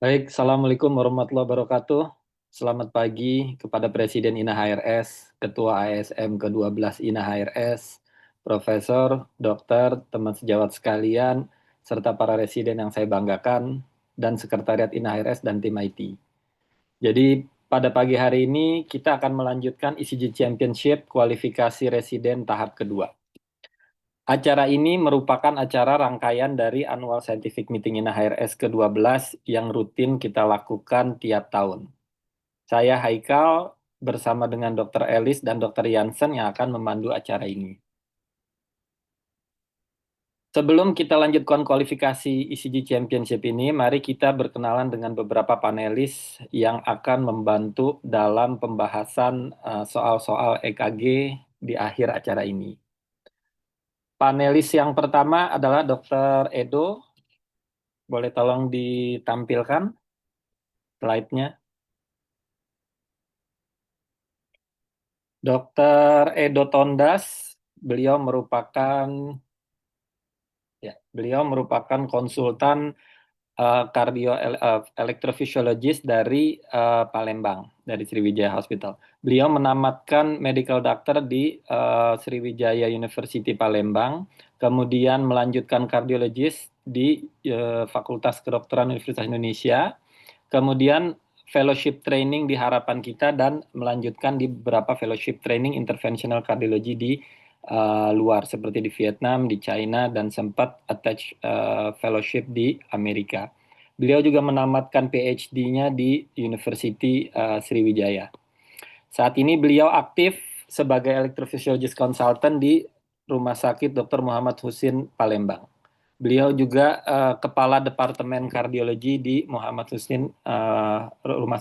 Baik, Assalamualaikum warahmatullahi wabarakatuh. Selamat pagi kepada Presiden INA HRS, Ketua ASM ke-12 INA HRS, Profesor, Dokter, teman sejawat sekalian, serta para residen yang saya banggakan, dan Sekretariat INA HRS dan tim IT. Jadi pada pagi hari ini kita akan melanjutkan ECG Championship kualifikasi residen tahap kedua. Acara ini merupakan acara rangkaian dari Annual Scientific Meeting INA HRS ke-12 yang rutin kita lakukan tiap tahun. Saya Haikal bersama dengan Dr. Elis dan Dr. Jansen yang akan memandu acara ini. Sebelum kita lanjutkan kualifikasi ECG Championship ini, mari kita berkenalan dengan beberapa panelis yang akan membantu dalam pembahasan soal-soal EKG di akhir acara ini. Panelis yang pertama adalah Dr. Edo. Boleh tolong ditampilkan slide-nya. Dr. Edo Tondas, beliau merupakan konsultan kardio elektrofisiologis dari Palembang, dari Sriwijaya Hospital. Beliau menamatkan medical doctor di Sriwijaya University Palembang, kemudian melanjutkan kardiologis di Fakultas Kedokteran Universitas Indonesia, kemudian fellowship training di Harapan Kita, dan melanjutkan di beberapa fellowship training interventional cardiology di luar seperti di Vietnam, di China, dan sempat attach fellowship di Amerika. Beliau juga menamatkan PhD-nya di University Sriwijaya. Saat ini beliau aktif sebagai electrophysiologist consultant di Rumah Sakit Dr. Muhammad Husin Palembang. Beliau juga Kepala Departemen Kardiologi di Rumah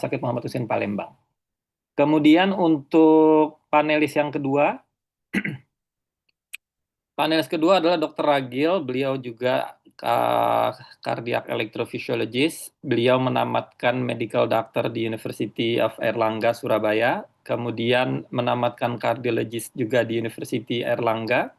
Sakit Muhammad Husin Palembang. Kemudian untuk panelis yang kedua, adalah Dr. Ragil. Beliau juga cardiac electrophysiologist. Beliau menamatkan medical doctor di University of Airlangga, Surabaya. Kemudian menamatkan cardiologist juga di University Airlangga.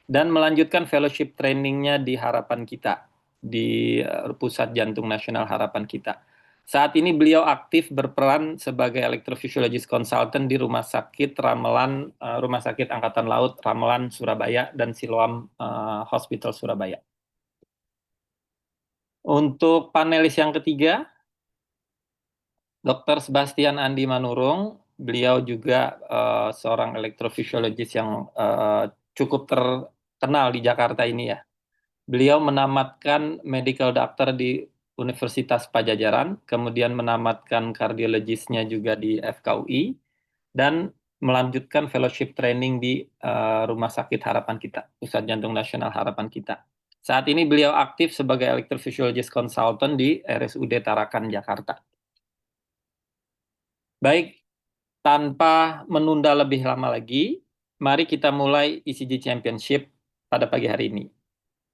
Dan melanjutkan fellowship trainingnya di Harapan Kita, di Pusat Jantung Nasional Harapan Kita. Saat ini beliau aktif berperan sebagai electrophysiologist consultant di Rumah Sakit Ramelan, Rumah Sakit Angkatan Laut Ramelan Surabaya, dan Siloam Hospital Surabaya. Untuk panelis yang ketiga, Dr. Sebastian Andi Manurung. Beliau juga seorang electrophysiologist yang cukup terkenal di Jakarta ini ya. Beliau menamatkan medical doctor di Universitas Pajajaran, kemudian menamatkan kardiologisnya juga di FKUI, dan melanjutkan fellowship training di Rumah Sakit Harapan Kita, Pusat Jantung Nasional Harapan Kita. Saat ini beliau aktif sebagai electrophysiologist consultant di RSUD Tarakan, Jakarta. Baik, tanpa menunda lebih lama lagi, mari kita mulai ECG Championship pada pagi hari ini.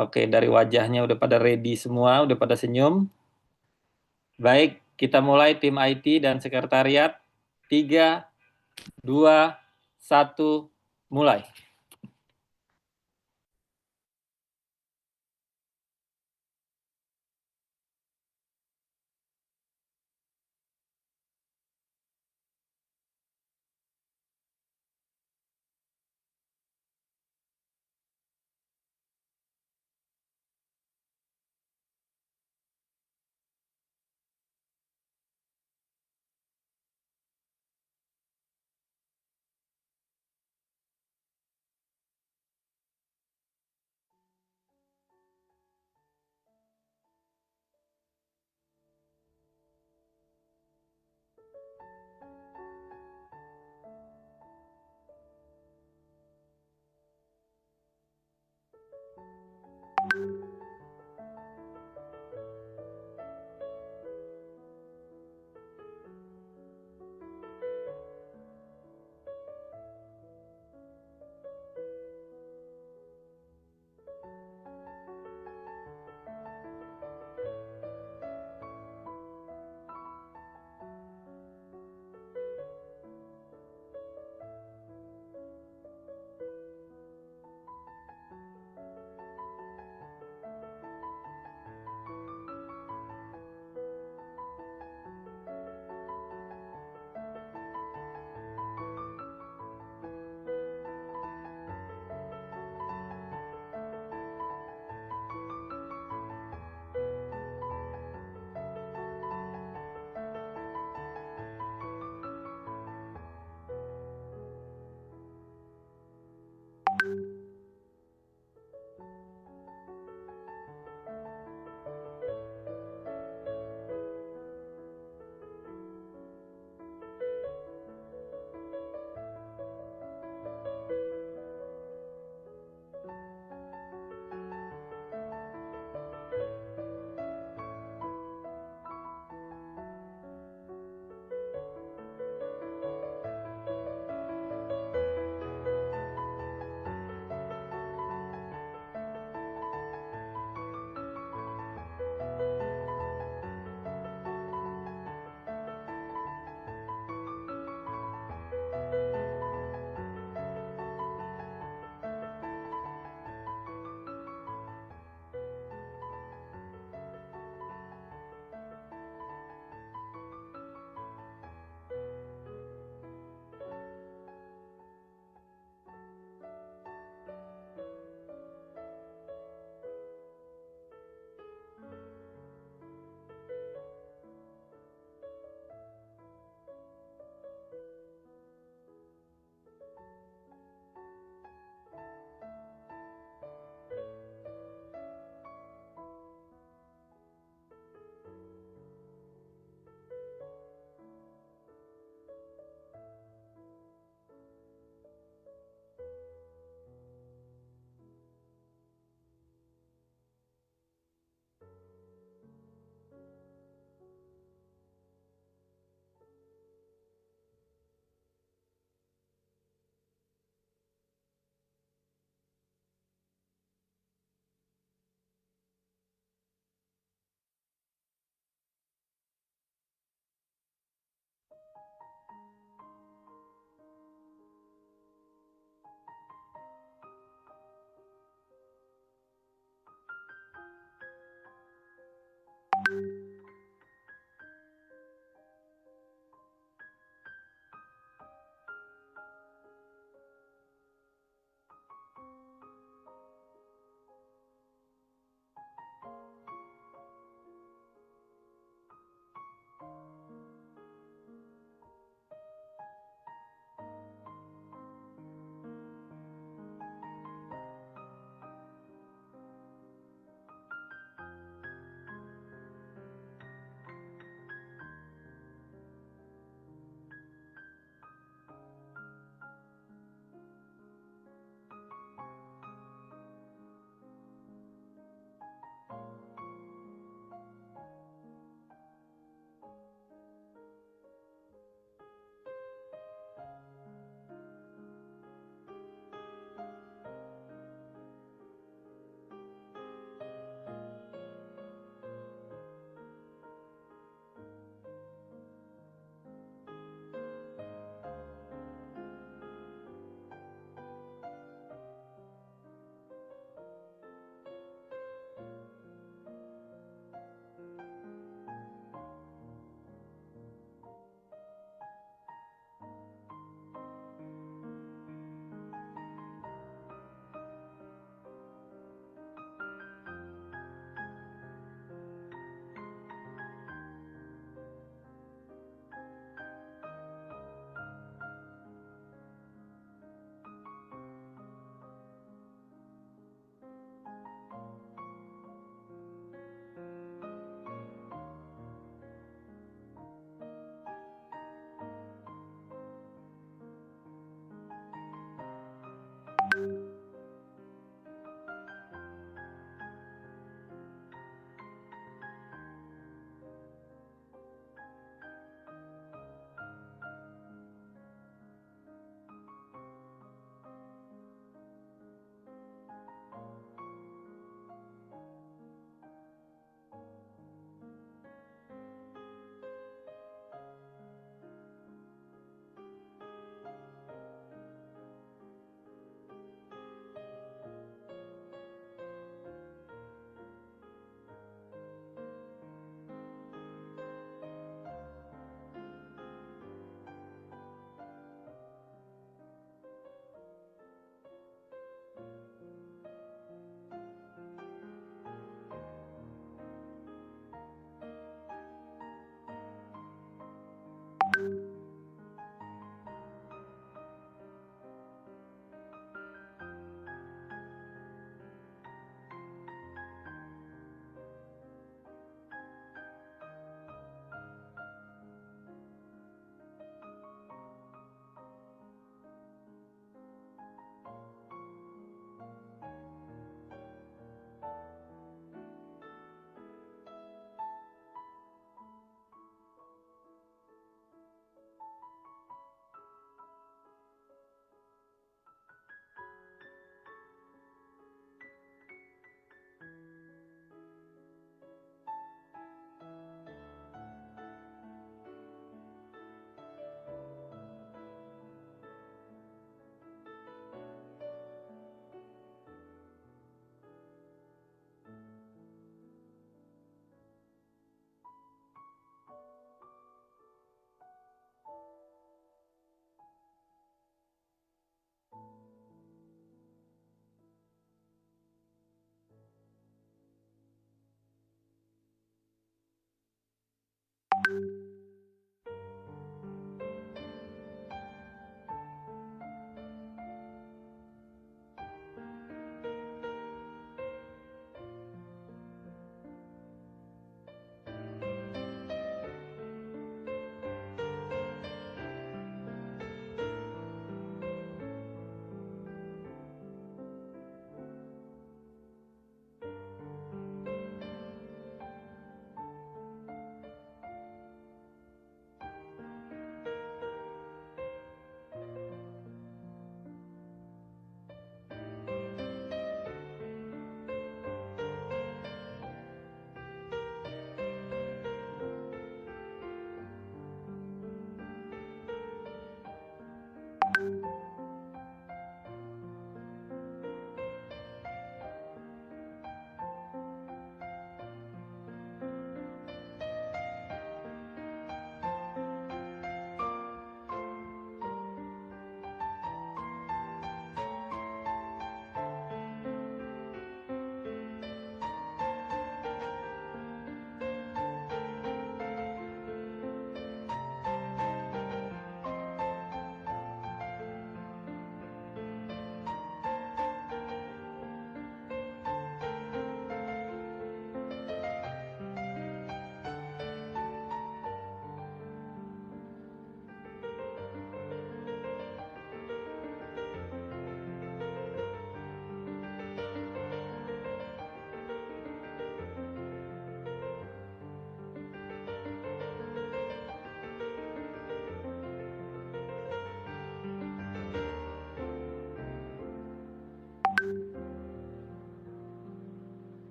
Oke, dari wajahnya udah pada ready semua, udah pada senyum. Baik, kita mulai tim IT dan sekretariat. 3, 2, 1, mulai.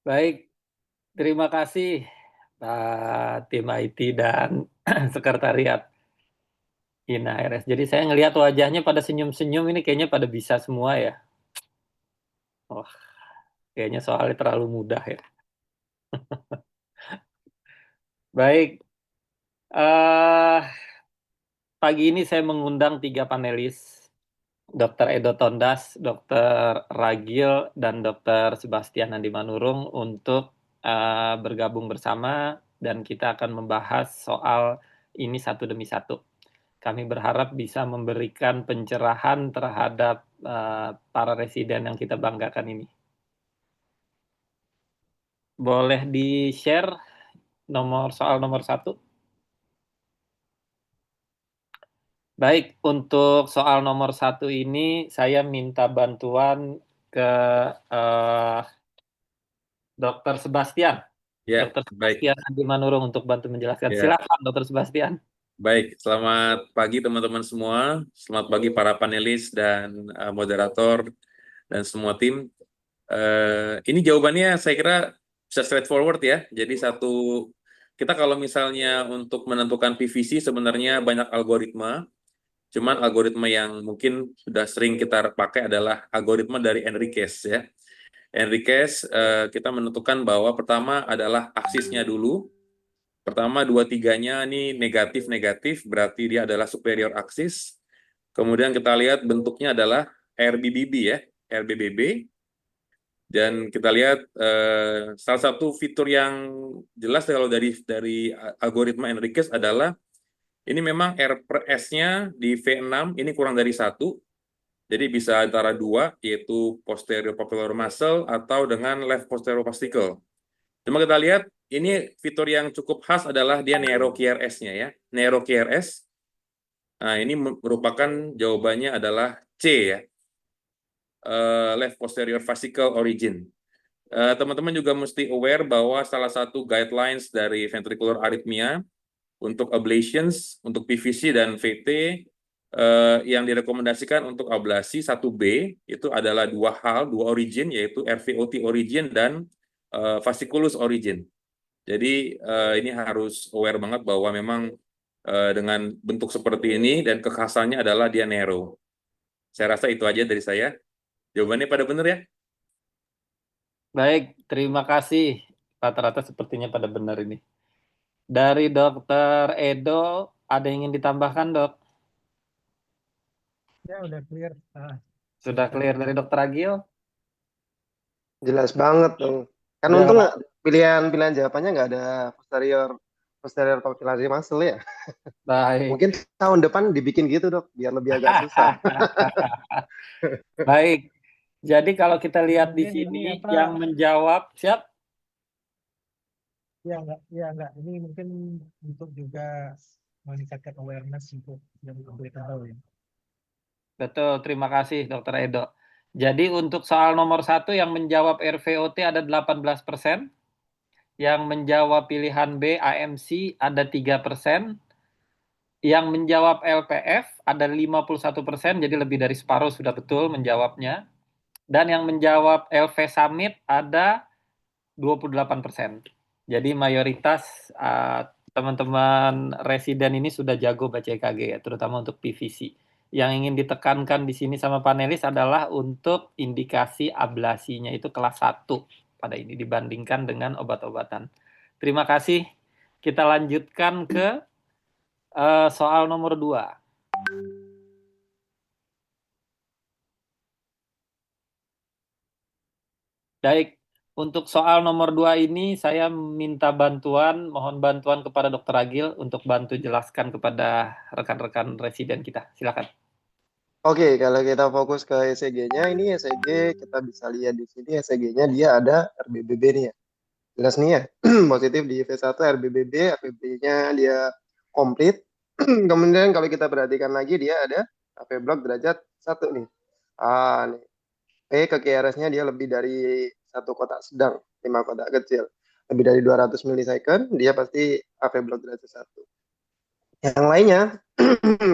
Baik, terima kasih Pak tim IT dan sekretariat Ina RS. Jadi saya ngelihat wajahnya pada senyum-senyum ini kayaknya pada bisa semua ya. Wah, kayaknya soalnya terlalu mudah ya. Baik, eh pagi ini saya mengundang 3 panelis, Dr. Edo Tondas, Dr. Ragil, dan Dr. Sebastian Andi Manurung untuk bergabung bersama dan kita akan membahas soal ini satu demi satu. Kami berharap bisa memberikan pencerahan terhadap para residen yang kita banggakan ini. Boleh di-share soal nomor 1? Baik, untuk soal nomor 1 ini saya minta bantuan ke Dr. Sebastian. Ya, Dr. baik. Sebastian Andi Manurung untuk bantu menjelaskan. Ya, Silakan Dr. Sebastian. baik. Selamat pagi teman-teman semua. Selamat pagi para panelis dan moderator dan semua tim. Ini jawabannya saya kira bisa straightforward ya. Jadi kita kalau misalnya untuk menentukan PVC sebenarnya banyak algoritma. Cuman algoritma yang mungkin sudah sering kita pakai adalah algoritma dari Enriquez ya. Enriquez kita menentukan bahwa pertama adalah aksisnya dulu. Pertama, 2-3-nya ini negatif-negatif, berarti dia adalah superior axis. Kemudian kita lihat bentuknya adalah RBBB ya, RBBB. Dan kita lihat salah satu fitur yang jelas kalau dari algoritma Enriquez adalah ini memang R per S-nya di V6 ini kurang dari 1. Jadi bisa antara 2, yaitu posterior popliteal muscle atau dengan left posterior fascicle. Cuma kita lihat, ini fitur yang cukup khas adalah dia narrow QRS-nya ya. Narrow QRS. Nah, ini merupakan jawabannya adalah C ya. Left posterior fascicle origin. Teman-teman juga mesti aware bahwa salah satu guidelines dari ventricular arrhythmia untuk ablations, untuk PVC dan VT, yang direkomendasikan untuk ablasi 1B itu adalah dua origin, yaitu RVOT origin dan fasciculus origin. Jadi ini harus aware banget bahwa memang dengan bentuk seperti ini dan kekhasannya adalah dia narrow. Saya rasa itu aja dari saya. Jawabannya pada benar ya? Baik, terima kasih. Rata-rata sepertinya pada benar ini. Dari Dr. Edo, ada yang ingin ditambahkan, Dok? Ya, udah clear. Sudah clear. Dari Dr. Agil? Jelas banget dong. Kan Jelas. untung pilihan jawabannya nggak ada posterior papillary muscle ya. Baik. Mungkin tahun depan dibikin gitu dok, biar lebih agak susah. Baik. Jadi kalau kita lihat di Mungkin sini ini apa? yang menjawab siap? Ya enggak. Ini mungkin untuk juga meningkatkan awareness untuk yang applicable ya. Betul, terima kasih Dr. Edo. Jadi untuk soal nomor 1 yang menjawab RVOT ada 18%, yang menjawab pilihan B AMC ada 3%, yang menjawab LPF ada 51%, jadi lebih dari separuh sudah betul menjawabnya. Dan yang menjawab LV Summit ada 28%. Jadi mayoritas teman-teman residen ini sudah jago baca EKG ya, terutama untuk PVC. Yang ingin ditekankan di sini sama panelis adalah untuk indikasi ablasinya itu kelas 1 pada ini dibandingkan dengan obat-obatan. Terima kasih. Kita lanjutkan ke soal nomor 2. Baik, untuk soal nomor 2 ini saya minta mohon bantuan kepada Dr. Agil untuk bantu jelaskan kepada rekan-rekan residen kita. Silakan. Oke, kalau kita fokus ke ECG-nya, ini ECG kita bisa lihat di sini ECG-nya dia ada RBBB nih ya. Jelas nih ya, positif di V1 RBBB, RBB-nya dia komplit. Kemudian kalau kita perhatikan lagi dia ada AP block derajat 1 nih. Nih. Ke QRS-nya dia lebih dari 1 kotak sedang, 5 kotak kecil. Lebih dari 200 milisecond, dia pasti AP block derajat 1. Yang lainnya,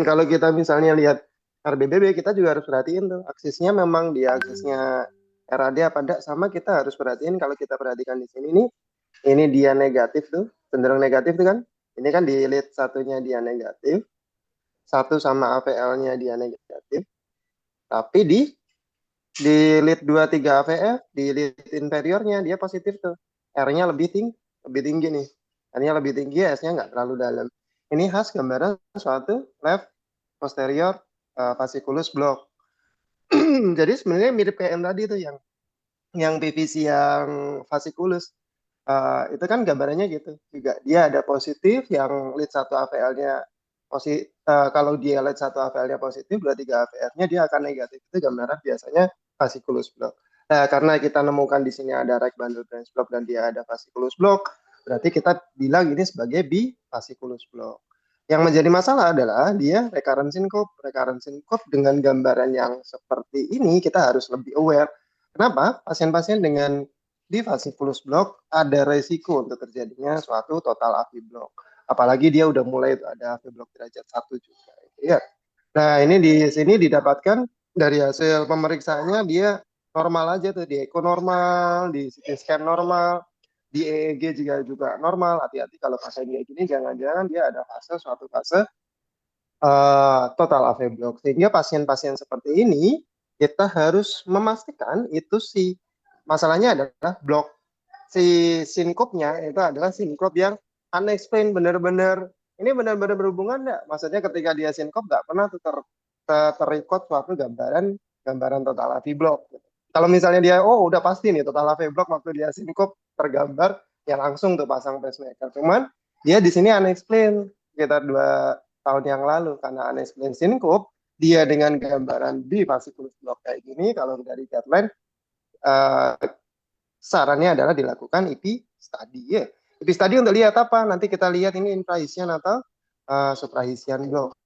kalau kita misalnya lihat RBBB, kita juga harus perhatiin tuh, aksisnya memang dia aksisnya RAD apa enggak, sama kita harus perhatiin kalau kita perhatikan di sini nih, ini dia negatif tuh, cenderung negatif tuh kan. Ini kan di lead satunya dia negatif, satu sama AVL-nya dia negatif, tapi di lead 2 3 AVF, di lead inferiornya dia positif tuh. R-nya lebih tinggi nih. R-nya lebih tinggi, S-nya nggak terlalu dalam. Ini khas gambaran suatu left posterior fasciculus block. Jadi sebenarnya mirip kayak yang tadi tuh, yang PVC yang fasciculus. Itu kan gambarannya gitu juga. Dia ada positif yang lead 1 AVL-nya positif. Kalau dia lead 1 AVL-nya positif, 2 3 AVF-nya dia akan negatif. Itu gambaran biasanya fasciculus block. Nah, karena kita nemukan di sini ada right bundle branch block dan dia ada fasciculus block, berarti kita bilang ini sebagai bifasciculus block. Yang menjadi masalah adalah dia recurrent syncope. Recurrent syncope dengan gambaran yang seperti ini kita harus lebih aware. Kenapa? Pasien-pasien dengan bifasciculus block ada resiko untuk terjadinya suatu total AV block. Apalagi dia udah mulai ada AV block derajat 1 juga. Ya. Nah, ini di sini didapatkan dari hasil pemeriksaannya dia normal aja tuh, di echo normal, di CT scan normal, di EEG juga normal. Hati-hati kalau pasien kayak gini, jangan-jangan dia ada suatu fase total AV block. Sehingga pasien-pasien seperti ini kita harus memastikan itu masalahnya adalah block si sinkopnya itu adalah sinkop yang unexplained, benar-benar ini benar-benar berhubungan enggak? Maksudnya ketika dia sinkop nggak pernah terrecord suatu gambaran total AV block. Kalau misalnya dia udah pasti nih total AV block waktu dia sinkop tergambar, ya langsung tuh pasang pacemaker. Cuman dia di sini unexplained sekitar 2 tahun yang lalu karena unexplained sinkop, dia dengan gambaran bifasciculus block kayak gini, kalau dari guideline sarannya adalah dilakukan IP study ya. IP study untuk lihat apa? Nanti kita lihat ini intrahisian atau suprahisian block.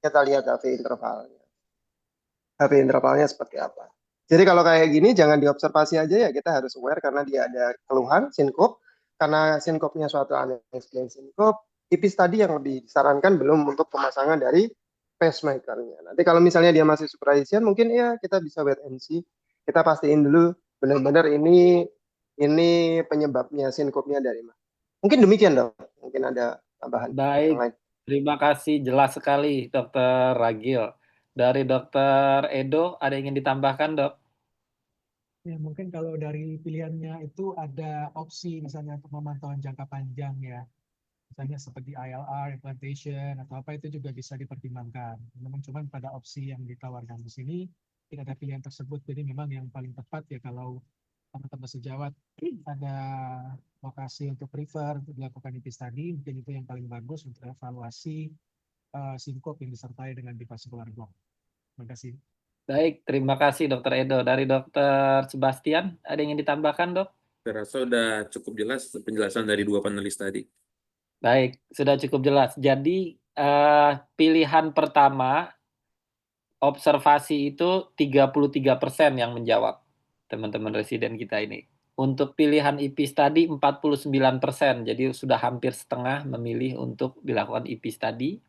Kita lihat HV intervalnya. HV intervalnya seperti apa. Jadi kalau kayak gini jangan diobservasi aja ya, kita harus aware karena dia ada keluhan sinkop. Karena sinkopnya suatu unexplained sinkop, IP study yang lebih disarankan belum untuk pemasangan dari pacemakernya. Nanti kalau misalnya dia masih suprahisian, mungkin ya kita bisa wait and see. Kita pastiin dulu benar-benar ini penyebabnya sinkopnya dari mana. Mungkin demikian dok. Mungkin ada tambahan yang Baik, lain. terima kasih, jelas sekali Dokter Ragil. Dari Dokter Edo, ada yang ingin ditambahkan dok? Ya, mungkin kalau dari pilihannya itu ada opsi misalnya untuk pemantauan jangka panjang ya. Misalnya seperti ILR, implantation, atau apa itu juga bisa dipertimbangkan. Memang cuma pada opsi yang ditawarkan di sini, tidak ada pilihan tersebut. Jadi memang yang paling tepat ya kalau teman-teman sejawat ada lokasi untuk prefer untuk dilakukan IP study, mungkin itu yang paling bagus untuk evaluasi sinkop yang disertai dengan bifascicular block. Terima kasih. Baik, terima kasih Dokter Edo. Dari Dokter Sebastian, ada yang ingin ditambahkan dok? Saya rasa sudah cukup jelas penjelasan dari 2 panelis tadi. Baik, sudah cukup jelas. Jadi pilihan pertama observasi itu 33% yang menjawab, teman-teman residen kita ini. Untuk pilihan IP study 49%, jadi sudah hampir setengah memilih untuk dilakukan IP study.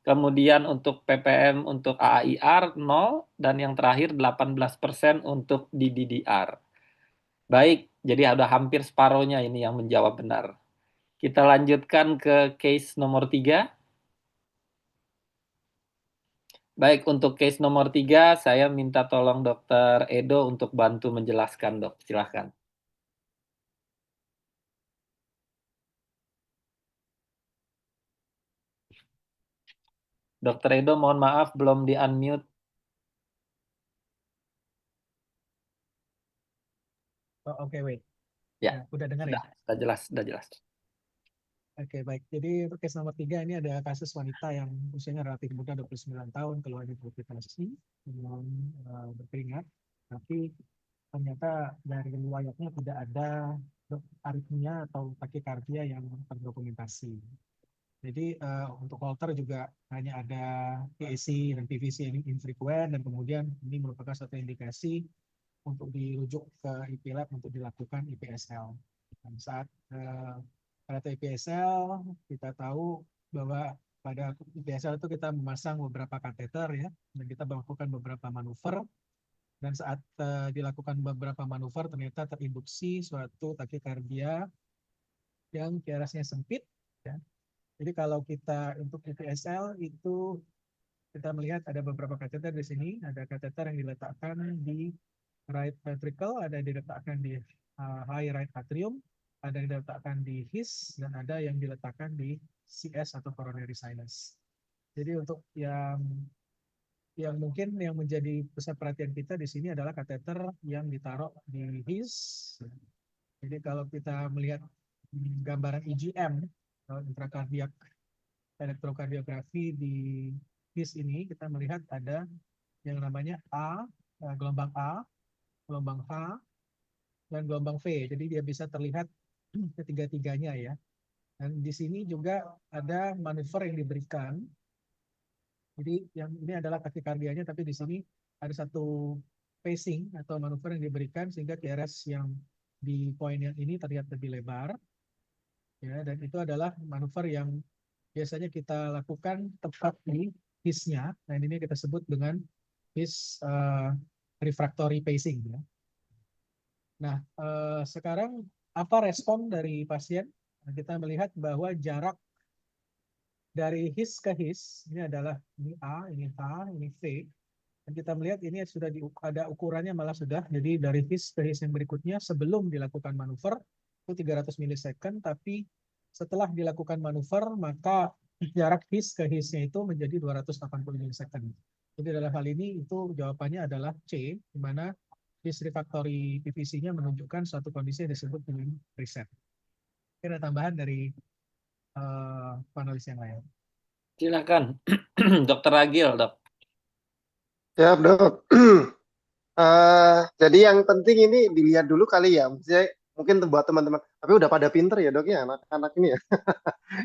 Kemudian untuk PPM untuk AAIR 0, dan yang terakhir 18% untuk DDDR. Baik, jadi ada hampir separuhnya ini yang menjawab benar. Kita lanjutkan ke case nomor 3. Baik, untuk case nomor 3, saya minta tolong Dokter Edo untuk bantu menjelaskan, dok. Silahkan. Dokter Edo, mohon maaf, belum di-unmute. Oh, oke, wait. Ya, Udah dengar ya? sudah jelas, sudah jelas. Oke, baik. Jadi untuk case nomor 3 ini ada kasus wanita yang usianya relatif muda, 29 tahun, keluar dari komplikasi dengan berkeringat, tapi ternyata dari riwayatnya tidak ada aritmia atau takikardia yang terdokumentasi. Jadi untuk Holter juga hanya ada PAC dan PVC yang infrequent, dan kemudian ini merupakan satu indikasi untuk dirujuk ke IP lab untuk dilakukan IPSL. Dan saat pada IPSL kita tahu bahwa pada IPSL itu kita memasang beberapa kateter ya, dan kita melakukan beberapa manuver Dan saat dilakukan beberapa manuver ternyata terinduksi suatu takikardia yang QRS-nya sempit. Ya. Jadi kalau kita untuk VTSL itu kita melihat ada beberapa kateter di sini. Ada kateter yang diletakkan di right ventricle, ada yang diletakkan di high right atrium, ada yang diletakkan di his, dan ada yang diletakkan di CS atau coronary sinus. Jadi untuk yang mungkin yang menjadi pusat perhatian kita di sini adalah kateter yang ditaruh di his. Jadi kalau kita melihat gambaran EGM, intrakardiak elektrokardiografi di his ini, kita melihat ada yang namanya gelombang A, gelombang H, dan gelombang V. Jadi dia bisa terlihat ketiga-tiganya ya. Dan di sini juga ada manuver yang diberikan. Jadi yang ini adalah takikardianya, tapi di sini ada satu pacing atau manuver yang diberikan sehingga QRS yang di poin yang ini terlihat lebih lebar. Ya, dan itu adalah manuver yang biasanya kita lakukan tepat di his-nya. Nah, ini kita sebut dengan his refractory pacing. Ya. Nah, sekarang apa respon dari pasien? Nah, kita melihat bahwa jarak dari his ke his, ini adalah ini A, ini H, ini V. Dan kita melihat ini sudah ada ukurannya malah sudah. Jadi dari his ke his yang berikutnya sebelum dilakukan manuver itu 300 milisecond, tapi setelah dilakukan manuver maka jarak his ke hisnya itu menjadi 280 milisecond. Jadi dalam hal ini itu jawabannya adalah C, di mana his refractory PVC-nya menunjukkan suatu kondisi yang disebut dengan reset. Ada tambahan dari panelis yang lain. Silakan, Dokter Agil, Dok. Siap, Dok. Jadi yang penting ini dilihat dulu kali ya. Mungkin buat teman-teman. Tapi udah pada pinter ya, Dok ya, anak-anak ini ya.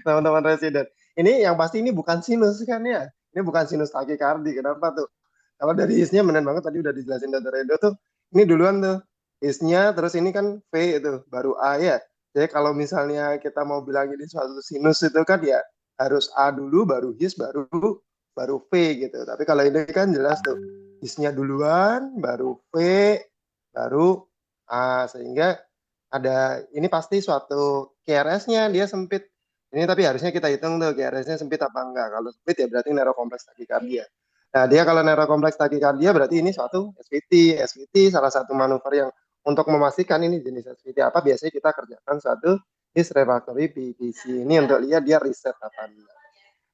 Teman-teman residen. Ini yang pasti ini bukan sinus kan ya. Ini bukan sinus takikardi. Kenapa tuh? Kalau dari hisnya benar banget tadi udah dijelasin Dr. Edo tuh. Ini duluan tuh. Hisnya, terus ini kan V itu, baru A ya. Jadi kalau misalnya kita mau bilang ini suatu sinus itu kan ya harus A dulu, baru his, baru V gitu. Tapi kalau ini kan jelas tuh. Hisnya duluan, baru V, baru A. Sehingga ada, ini pasti suatu QRS-nya dia sempit. Ini tapi harusnya kita hitung tuh QRS-nya sempit apa enggak. Kalau sempit ya berarti neurokompleks takikardia. Nah, dia kalau neurokompleks takikardia berarti ini suatu SVT. SVT salah satu manuver yang untuk memastikan ini jenis SVT apa, biasanya kita kerjakan suatu his refractory PVC ini untuk lihat dia reset apa enggak.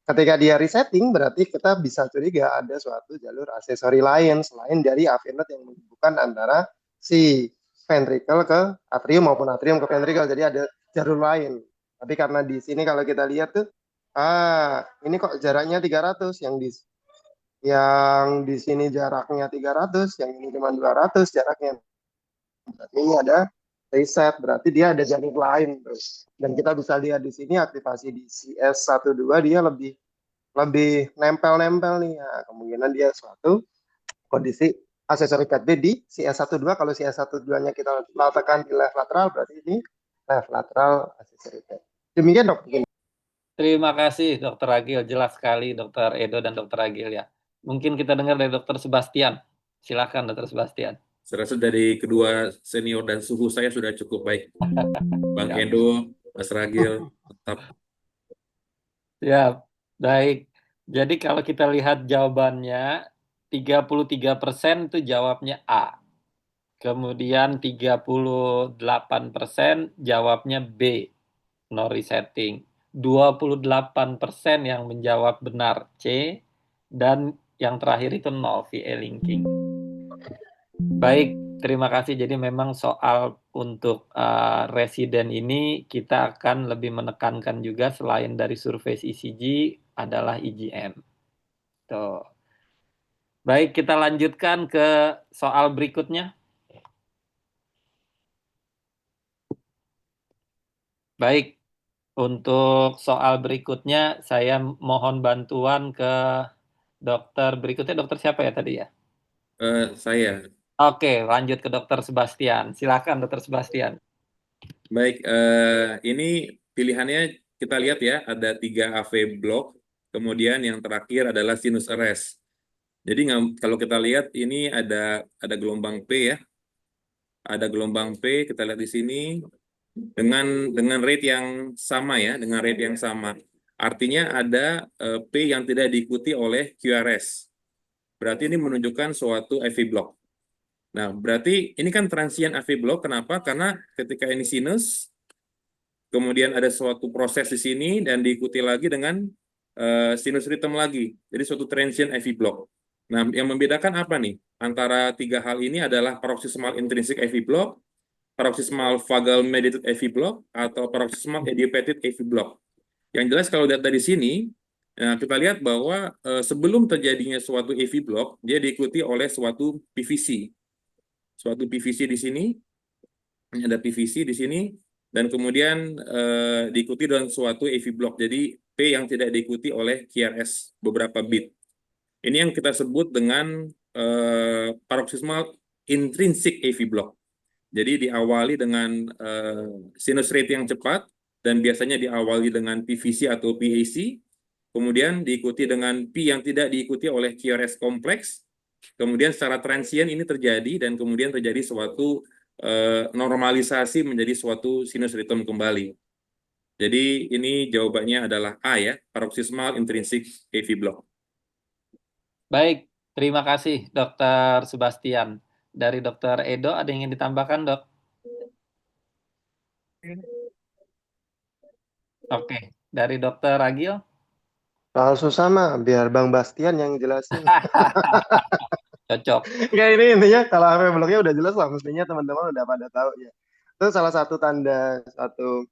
Ketika dia resetting berarti kita bisa curiga ada suatu jalur aksesori lain selain dari AV node yang menghubungkan antara si ventricle ke atrium maupun atrium ke ventricle. Jadi ada jalur lain. Tapi karena di sini kalau kita lihat tuh, ini kok jaraknya 300, yang di sini jaraknya 300, yang ini cuma 200 jaraknya. Berarti ini ada reset, berarti dia ada jalur lain terus. Dan kita bisa lihat di sini aktivasi di CS12 dia lebih nempel-nempel nih. Ya, kemungkinan dia suatu kondisi aksesori cat B di CS12. Kalau CS12-nya kita letakkan di left lateral, berarti ini left lateral aksesori cat. Demikian, Dok. Terima kasih, Dokter Agil. Jelas sekali, Dokter Edo dan Dokter Agil ya. Mungkin kita dengar dari Dokter Sebastian. Silakan, Dokter Sebastian. Saya rasa dari kedua senior dan suhu saya sudah cukup baik. Bang Ya. Edo, Mas Ragil, tetap. Ya, baik. Jadi kalau kita lihat jawabannya, 33% itu jawabnya A. Kemudian 38% jawabnya B, no resetting. 28% yang menjawab benar C, dan yang terakhir itu 0, VA linking. Baik, terima kasih. Jadi memang soal untuk residen ini kita akan lebih menekankan juga selain dari survei ECG adalah IgM. Tuh. Baik, kita lanjutkan ke soal berikutnya. Baik, untuk soal berikutnya saya mohon bantuan ke dokter berikutnya. Dokter siapa ya tadi ya? Saya. Oke, lanjut ke Dokter Sebastian. Silakan Dokter Sebastian. Baik, ini pilihannya kita lihat ya, ada 3 AV block, kemudian yang terakhir adalah sinus arrest. Jadi kalau kita lihat ini ada gelombang P ya, ada gelombang P, kita lihat di sini dengan rate yang sama ya, dengan rate yang sama. Artinya ada P yang tidak diikuti oleh QRS. Berarti ini menunjukkan suatu AV block. Nah, berarti ini kan transient AV block. Kenapa? Karena ketika ini sinus, kemudian ada suatu proses di sini dan diikuti lagi dengan sinus rhythm lagi. Jadi suatu transient AV block. Nah, yang membedakan apa nih? Antara tiga hal ini adalah paroxysmal intrinsic AV block, paroxysmal vagal mediated AV block, atau paroxysmal idiopathic AV block. Yang jelas kalau data di sini, kita lihat bahwa sebelum terjadinya suatu AV block, dia diikuti oleh suatu PVC. Suatu PVC di sini, ada PVC di sini, dan kemudian diikuti dengan suatu AV block. Jadi P yang tidak diikuti oleh QRS beberapa bit. Ini yang kita sebut dengan paroxysmal intrinsic AV block. Jadi diawali dengan sinus rate yang cepat, dan biasanya diawali dengan PVC atau PAC, kemudian diikuti dengan P yang tidak diikuti oleh QRS kompleks, kemudian secara transient ini terjadi, dan kemudian terjadi suatu normalisasi menjadi suatu sinus rhythm kembali. Jadi ini jawabannya adalah A ya, paroxysmal intrinsic AV block. Baik, terima kasih Dr. Sebastian. Dari Dr. Edo ada yang ingin ditambahkan, Dok? Oke, dari Dr. Ragil? Langsung sama, biar Bang Bastian yang jelasin. Cocok. Kayak ini intinya kalau AV blocknya udah jelas lah, mestinya teman-teman udah pada tahu ya. Itu salah satu tanda satu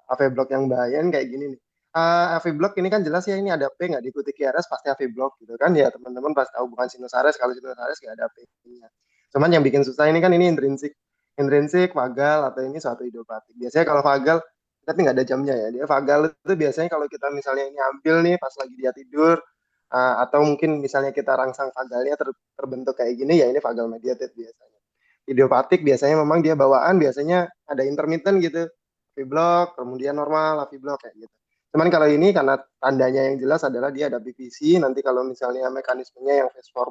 AV block yang bahaya kayak gini nih. AV block ini kan jelas ya, ini ada P nggak diikuti QRS pasti AV block gitu kan ya, teman-teman pasti tahu, bukan sinus Ares. Kalau sinus Ares nggak ada P-nya. Cuman yang bikin susah ini kan ini intrinsik vagal, atau ini suatu idiopatik. Biasanya kalau vagal tapi nggak ada jamnya ya, dia vagal itu biasanya kalau kita misalnya ini ambil nih pas lagi dia tidur, atau mungkin misalnya kita rangsang vagalnya terbentuk kayak gini ya, ini vagal mediated biasanya. Idiopatik biasanya memang dia bawaan, biasanya ada intermittent gitu, AV block, kemudian normal, AV block kayak gitu. Cuman kalau ini karena tandanya yang jelas adalah dia ada PVC, nanti kalau misalnya mekanismenya yang phase 4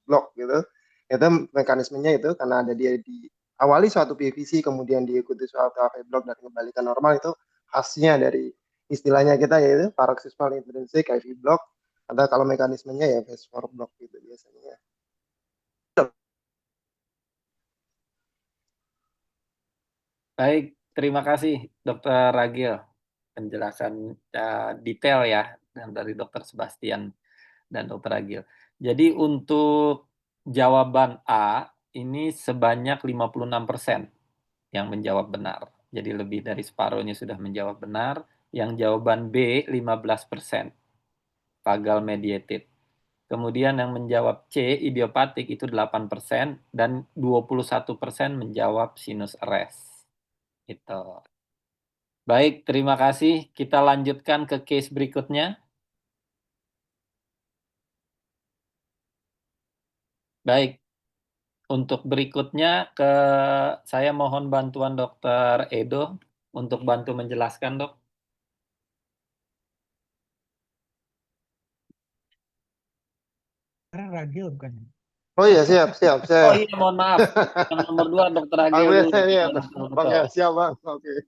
block gitu, itu mekanismenya itu karena ada dia di awali suatu PVC, kemudian diikuti suatu AV block dan kembali ke normal, itu khasnya dari istilahnya kita yaitu paroxysmal intrinsic AV block, atau kalau mekanismenya ya phase 4 block gitu biasanya. Baik, terima kasih Dr. Ragil. Penjelasan detail ya dari Dr. Sebastian dan Dr. Ragil. Jadi untuk jawaban A ini sebanyak 56% yang menjawab benar. Jadi lebih dari separuhnya sudah menjawab benar. Yang jawaban B 15%, vagal mediated. Kemudian yang menjawab C, idiopatik, itu 8%, dan 21% menjawab sinus arrest. Itu. Baik, terima kasih. Kita lanjutkan ke case berikutnya. Baik, untuk berikutnya saya mohon bantuan Dr. Edo untuk bantu menjelaskan, Dok. Karena Ragil bukan. Oh iya, siap. Oh iya, mohon maaf. Yang nomor 2 Dr. Ragil dulu. Iya, Bang ya, siap Bang. Oke.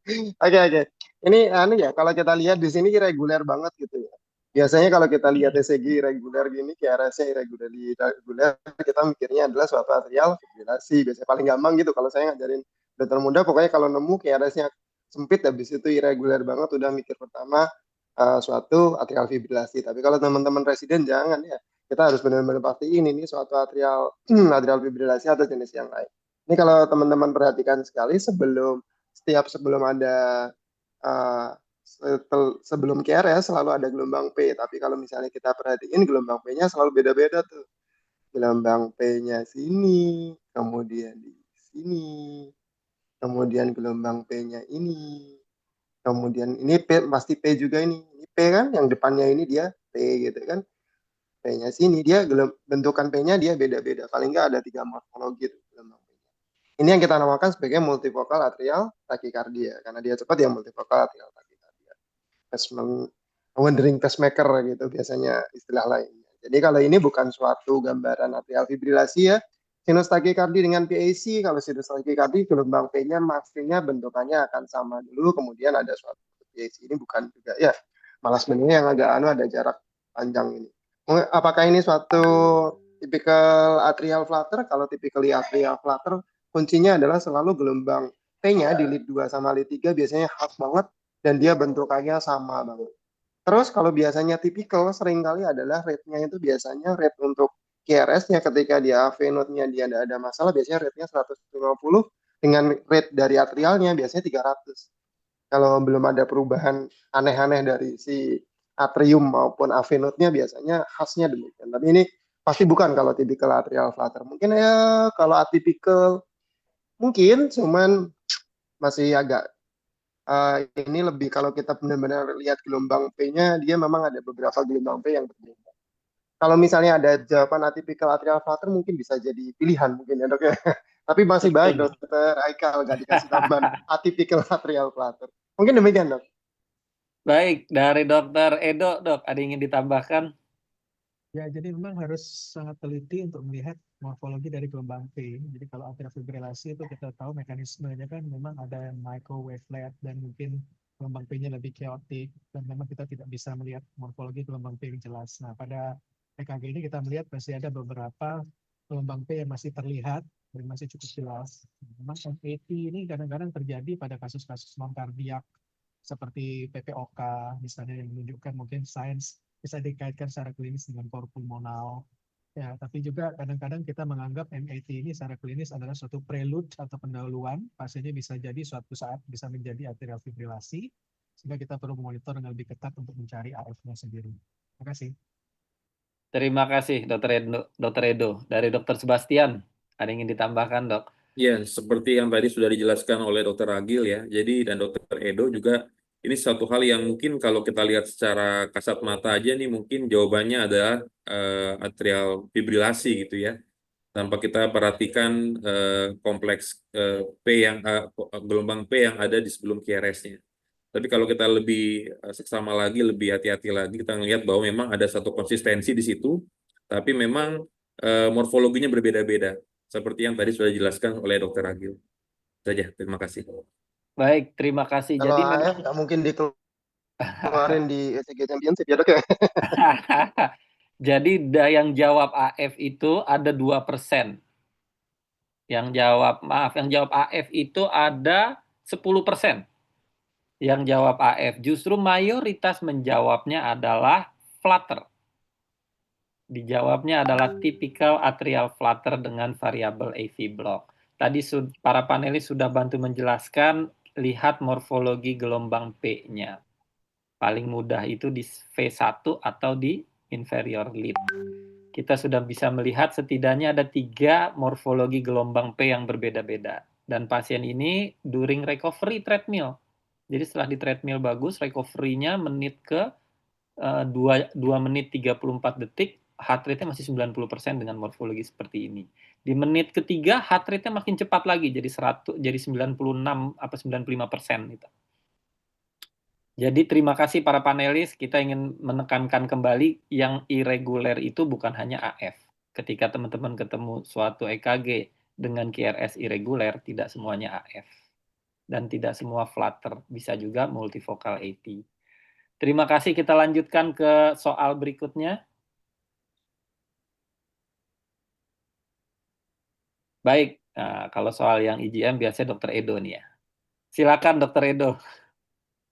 Ini ya, kalau kita lihat di sini reguler banget gitu ya. Biasanya kalau kita lihat ECG reguler gini, QRS-nya irregular, kita mikirnya adalah suatu atrial fibrilasi. Biasanya paling gampang gitu kalau saya ngajarin dokter muda, pokoknya kalau nemu QRS-nya sempit, habis itu irregular banget, udah mikir pertama suatu atrial fibrilasi. Tapi kalau teman-teman residen jangan ya. Kita harus benar-benar pastiin ini suatu atrial fibrilasi atau jenis yang lain. Ini kalau teman-teman perhatikan sekali, sebelum ada sebelum QRS selalu ada gelombang P, tapi kalau misalnya kita perhatiin gelombang P-nya selalu beda-beda tuh. Gelombang P-nya sini, kemudian di sini, kemudian gelombang P-nya ini, kemudian ini P, pasti P juga ini P kan, yang depannya ini dia P gitu kan. P-nya sini, dia bentukan P-nya dia beda-beda, paling nggak ada 3 morfologi tuh gelombang P-nya. Ini yang kita namakan sebagai multifocal atrial tachycardia, karena dia cepat ya, multifocal atrial tachycardia. Wandering pacemaker gitu biasanya istilah lainnya. Jadi kalau ini bukan suatu gambaran atrial fibrilasi ya. Sinus takikardi dengan PAC, kalau sinus takikardi gelombang P-nya maksudnya bentukannya akan sama dulu, kemudian ada suatu PAC. Ini bukan juga ya, malah sebenarnya yang agak ada jarak panjang ini. Apakah ini suatu tipikal atrial flutter? Kalau typically atrial flutter, kuncinya adalah selalu gelombang P-nya di lead 2 sama lead 3 biasanya khas banget dan dia bentukannya sama banget. Terus kalau biasanya tipikal seringkali adalah rate-nya itu biasanya rate untuk QRS-nya ketika dia AV node-nya dia tidak ada masalah, biasanya rate-nya 150 dengan rate dari atrialnya biasanya 300. Kalau belum ada perubahan aneh-aneh dari si atrium maupun AV node-nya biasanya khasnya demikian. Tapi ini pasti bukan kalau tipikal atrial flutter. Mungkin ya kalau atipikal mungkin, cuman masih agak ini lebih kalau kita benar-benar lihat gelombang P-nya, dia memang ada beberapa gelombang P yang berbeda. Kalau misalnya ada jawaban atipikal atrial flutter mungkin bisa jadi pilihan mungkin ya dok ya. Tapi masih baik dokter Aikal nggak dikasih tambahan atipikal atrial flutter. Mungkin demikian dok. Baik, dari Dokter Edo, Dok, ada yang ingin ditambahkan? Ya, jadi memang harus sangat teliti untuk melihat morfologi dari gelombang P. Jadi kalau atrial fibrilasi itu kita tahu mekanismenya kan memang ada microwavelet dan mungkin gelombang P-nya lebih chaotic dan memang kita tidak bisa melihat morfologi gelombang P yang jelas. Nah, pada EKG ini kita melihat masih ada beberapa gelombang P yang masih terlihat dan masih cukup jelas. Memang MAT ini kadang-kadang terjadi pada kasus-kasus non-kardiak seperti PPOK misalnya yang menunjukkan mungkin sains bisa dikaitkan secara klinis dengan kor pulmonal. Ya, tapi juga kadang-kadang kita menganggap MAT ini secara klinis adalah suatu prelude atau pendahuluan. Pasiennya bisa jadi suatu saat bisa menjadi atrial fibrilasi, sehingga kita perlu monitor dengan lebih ketat untuk mencari AF-nya sendiri. Terima kasih. Terima kasih, Dokter Edo. Dari Dokter Sebastian, ada yang ingin ditambahkan, Dok? Ya, seperti yang tadi sudah dijelaskan oleh Dr. Agil ya. Jadi dan Dr. Edo juga ini satu hal yang mungkin kalau kita lihat secara kasat mata aja nih mungkin jawabannya adalah atrial fibrilasi gitu ya. Tanpa kita perhatikan kompleks gelombang P yang ada di sebelum QRS-nya. Tapi kalau kita lebih seksama lagi, lebih hati-hati lagi, kita melihat bahwa memang ada satu konsistensi di situ, tapi memang morfologinya berbeda-beda. Seperti yang tadi sudah dijelaskan oleh Dr. Agil. Saja, terima kasih. Baik, terima kasih. Kalau Jadi AF nggak mungkin dikeluarin di ECG Championship ya dok ya. Jadi yang jawab AF itu ada 2%. Yang jawab AF itu ada 10%. Yang jawab AF. Justru mayoritas menjawabnya adalah flutter. Dijawabnya adalah typical atrial flutter dengan variabel AV block. Tadi para panelis sudah bantu menjelaskan, lihat morfologi gelombang P-nya. Paling mudah itu di V1 atau di inferior lead. Kita sudah bisa melihat setidaknya ada 3 morfologi gelombang P yang berbeda-beda. Dan pasien ini during recovery treadmill. Jadi setelah di treadmill bagus, recovery-nya menit ke 2 menit 34 detik, heart rate-nya masih 90% dengan morfologi seperti ini. Di menit ketiga, heart rate-nya makin cepat lagi, jadi 96 apa 95% gitu. Jadi terima kasih para panelis, kita ingin menekankan kembali yang irreguler itu bukan hanya AF. Ketika teman-teman ketemu suatu EKG dengan QRS irreguler, tidak semuanya AF. Dan tidak semua flutter, bisa juga multifocal AT. Terima kasih, kita lanjutkan ke soal berikutnya. Baik, nah, kalau soal yang IGM biasanya Dr. Edo nih ya. Silakan Dr. Edo.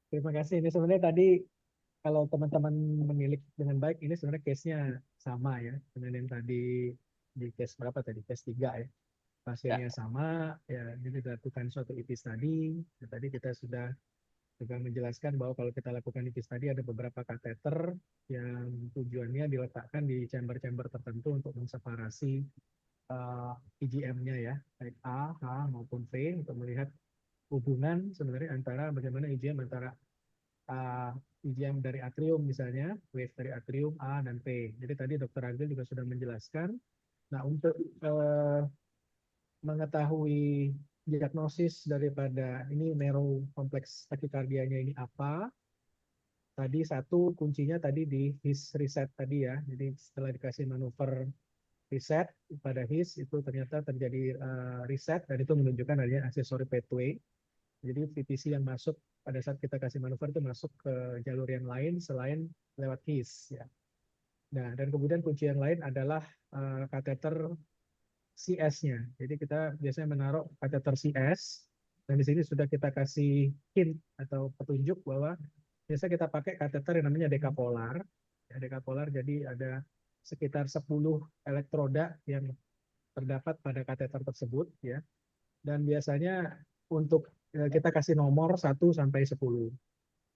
Terima kasih. Ini sebenarnya tadi kalau teman-teman menilik dengan baik, ini sebenarnya case-nya sama ya dengan yang tadi di case berapa tadi? Case 3 ya. Pasiennya sama, ya ini dilakukan suatu EP study. Tadi kita sudah juga menjelaskan bahwa kalau kita lakukan EP study ada beberapa kateter yang tujuannya diletakkan di chamber-chamber tertentu untuk menseparasi IgM-nya ya, baik A, H maupun V untuk melihat hubungan sebenarnya antara bagaimana IgM antara IgM dari atrium misalnya, wave dari atrium A dan P. Jadi tadi Dr. Agil juga sudah menjelaskan. Nah, untuk mengetahui diagnosis daripada ini neurokompleks takikardianya ini apa, tadi satu kuncinya tadi di his reset tadi ya. Jadi setelah dikasih manuver reset pada his itu ternyata terjadi reset dan itu menunjukkan adanya aksesori pathway. Jadi VPC yang masuk pada saat kita kasih manuver itu masuk ke jalur yang lain selain lewat his ya. Nah, dan kemudian kunci yang lain adalah kateter CS-nya. Jadi kita biasanya menaruh kateter CS dan di sini sudah kita kasih hint atau petunjuk bahwa biasa kita pakai kateter yang namanya dekapolar. Ya, dekapolar jadi ada sekitar 10 elektroda yang terdapat pada kateter tersebut ya. Dan biasanya untuk kita kasih nomor 1 sampai 10.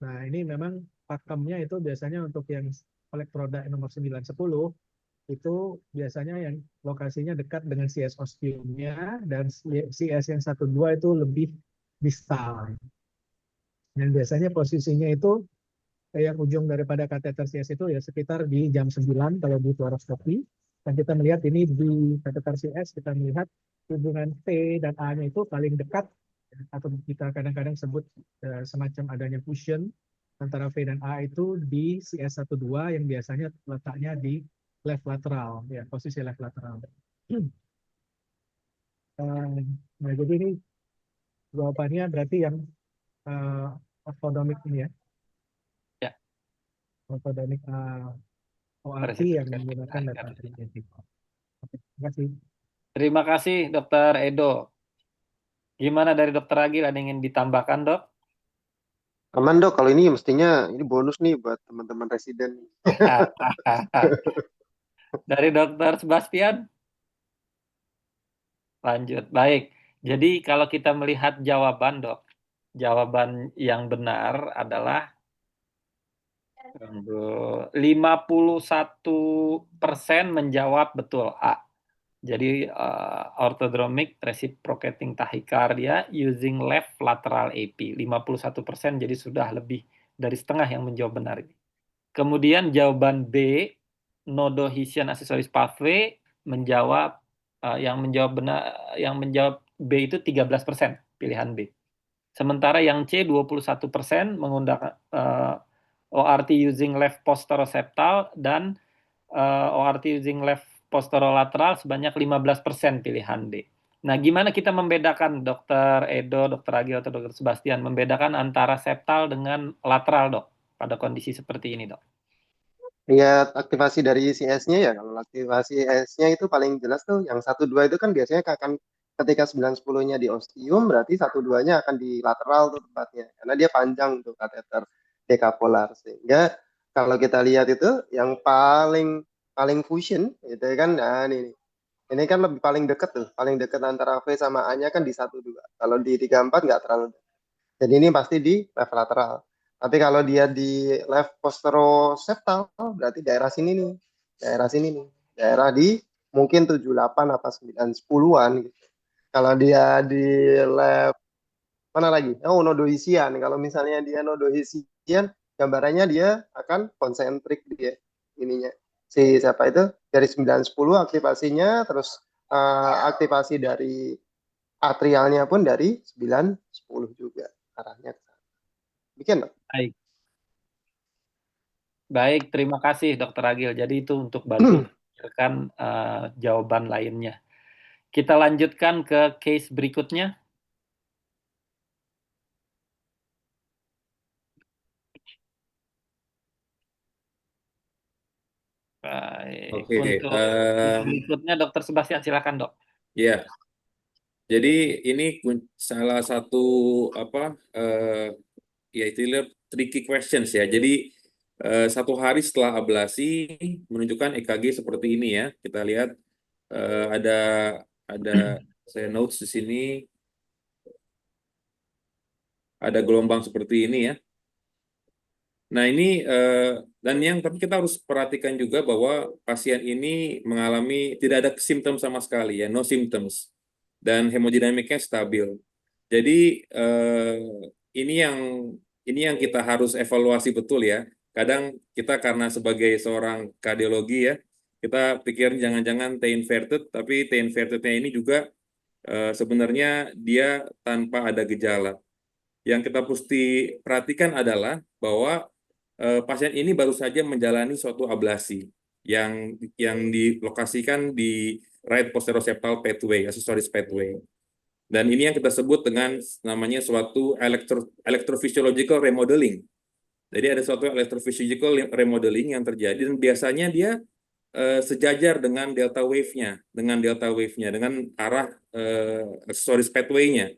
Nah, ini memang pakemnya itu biasanya untuk yang elektroda nomor 9, 10 itu biasanya yang lokasinya dekat dengan CS ostiumnya dan CS yang 1-2 itu lebih distal. Dan biasanya posisinya itu yang ujung daripada kateter CS itu ya sekitar di jam 9 kalau di fluoroskopi. Dan kita melihat ini di kateter CS, kita melihat hubungan T dan A-nya itu paling dekat, atau kita kadang-kadang sebut semacam adanya fusion antara V dan A itu di CS12 yang biasanya letaknya di left lateral, ya posisi left lateral. Nah, jadi ini jawabannya berarti yang orthodontic ini ya. Ya. Orthodontic ORT yang menggunakan data aggregated. Oke, terima kasih. Terima kasih, Dokter Edo. Gimana dari Dokter Agil, ada yang ingin ditambahkan, Dok? Aman dok, kalau ini mestinya ini bonus nih buat teman-teman residen. Dari Dokter Sebastian? Lanjut, baik. Jadi kalau kita melihat jawaban, Dok, jawaban yang benar adalah 51% menjawab betul A. Jadi orthodromic reciprocating tachycardia using left lateral AP 51%, jadi sudah lebih dari setengah yang menjawab benar ini. Kemudian jawaban B, nodohisian accessories pathway menjawab yang menjawab B itu 13%, pilihan B. Sementara yang C 21% menggunakan ORT using left posteroseptal dan ORT using left posterolateral sebanyak 15%, pilihan D. Nah, gimana kita membedakan, Dokter Edo, Dokter Agil, atau Dokter Sebastian, membedakan antara septal dengan lateral, Dok, pada kondisi seperti ini, Dok? Lihat aktivasi dari CS-nya ya. Kalau aktivasi CS-nya itu paling jelas tuh yang 1-2 itu kan biasanya akan ketika 9-10-nya di ostium, berarti 1-2-nya akan di lateral tuh tempatnya. Karena dia panjang tuh kateter dekapolar. Sehingga kalau kita lihat itu yang paling fusion gitu kan, nah ini kan lebih paling deket tuh, paling deket antara V sama A-nya kan di 1-2. Kalau di 3-4 nggak terlalu deket. Jadi ini pasti di left lateral. Tapi kalau dia di left posteroseptal, berarti daerah sini nih. Daerah sini nih. Daerah di mungkin 78 apa 9 10-an gitu. Kalau dia di left mana lagi? Oh, nodohisian. Kalau misalnya dia nodohisian, gambarannya dia akan konsentrik dia ininya. Si siapa itu? Dari 9-10 aktivasinya, terus aktivasi dari atrialnya pun dari 9-10 juga arahnya ke sana. Bikin, Pak. Baik. Baik, terima kasih, Dokter Agil. Jadi itu untuk bantu memikirkan jawaban lainnya. Kita lanjutkan ke case berikutnya. Baik. Oke, Untuk berikutnya, Dokter Sebastian, silakan, Dok. ya. Jadi ini salah satu ya itu tricky questions ya. Jadi 1 hari setelah ablasi menunjukkan EKG seperti ini ya. Kita lihat ada saya notes di sini ada gelombang seperti ini ya. Nah ini dan tapi kita harus perhatikan juga bahwa pasien ini mengalami tidak ada simptom sama sekali ya, no symptoms, dan hemodinamiknya stabil. Jadi ini yang kita harus evaluasi betul ya. Kadang kita karena sebagai seorang kardiologi ya, kita pikir jangan-jangan T inverted, tapi T invertednya ini juga sebenarnya dia tanpa ada gejala. Yang kita mesti perhatikan adalah bahwa pasien ini baru saja menjalani suatu ablasi yang dilokasikan di right posteroseptal pathway, accessories pathway. Dan ini yang kita sebut dengan namanya suatu electrophysiological remodeling. Jadi ada suatu electrophysiological remodeling yang terjadi dan biasanya dia sejajar dengan delta wave-nya, dengan arah accessories pathway-nya.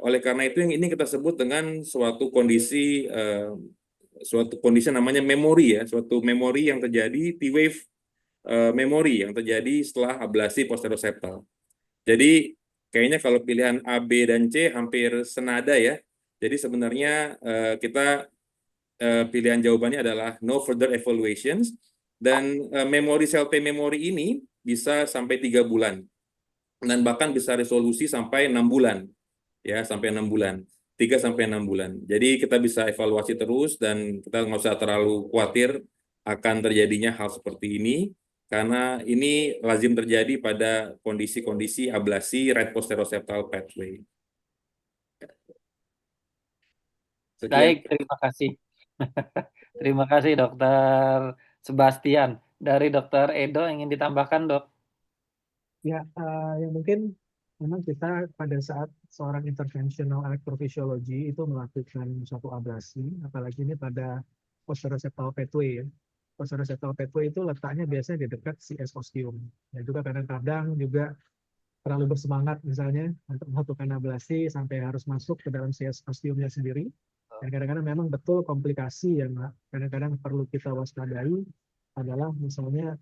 Oleh karena itu yang ini kita sebut dengan suatu kondisi namanya memori ya, suatu memori yang terjadi T-wave memori yang terjadi setelah ablasi posteroseptal. Jadi kayaknya kalau pilihan A, B, dan C hampir senada ya. Jadi sebenarnya kita pilihan jawabannya adalah no further evaluations dan memori sel T memori ini bisa sampai 3 bulan dan bahkan bisa resolusi sampai 6 bulan ya, sampai 6 bulan. 3 sampai 6 bulan. Jadi kita bisa evaluasi terus dan kita nggak usah terlalu khawatir akan terjadinya hal seperti ini karena ini lazim terjadi pada kondisi-kondisi ablasi right posteroseptal pathway. Sekian. Baik, terima kasih. Terima kasih Dokter Sebastian. Dari Dokter Edo ingin ditambahkan, Dok? Ya, yang mungkin memang kita pada saat seorang interventional electrophysiology itu melakukan suatu ablasi, apalagi ini pada posteroseptal pathway ya. Posteroseptal pathway itu letaknya biasanya di dekat CS ostium. Ya juga kadang-kadang juga terlalu bersemangat misalnya untuk melakukan ablasi sampai harus masuk ke dalam CS ostiumnya sendiri. Dan kadang-kadang memang betul komplikasi yang kadang-kadang perlu kita waspadai adalah misalnya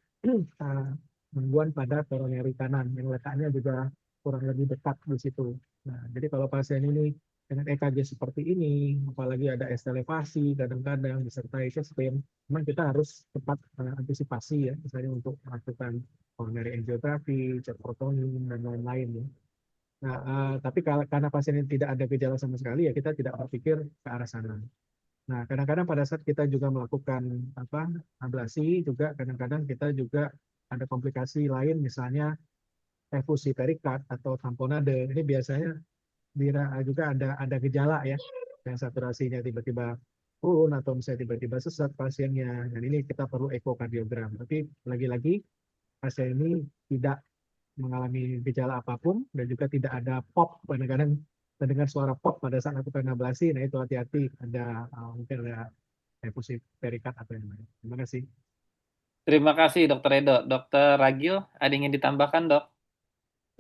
gangguan pada koroneri kanan yang letaknya juga kurang lebih dekat di situ. Nah, jadi kalau pasien ini dengan EKG seperti ini, apalagi ada elevasi, kadang-kadang disertai chest pain, memang kita harus cepat antisipasi ya, misalnya untuk melakukan coronary angiography, cek troponin, dan lain-lain ya. Nah, tapi karena pasien ini tidak ada gejala sama sekali ya kita tidak berpikir ke arah sana. Nah, kadang-kadang pada saat kita juga melakukan ablasi juga kadang-kadang kita juga ada komplikasi lain misalnya efusi perikard atau tamponade. Ini biasanya juga ada gejala ya, yang saturasinya tiba-tiba turun atau misalnya tiba-tiba sesak pasiennya. Dan ini kita perlu ekokardiogram. Tapi lagi-lagi pasien ini tidak mengalami gejala apapun dan juga tidak ada pop. Kadang-kadang terdengar suara pop pada saat lakukan ablasi. Nah itu hati-hati ada mungkin ada efusi perikard atau yang lain. Terima kasih. Terima kasih Dokter Edo. Dokter Ragil, ada ingin ditambahkan, Dok?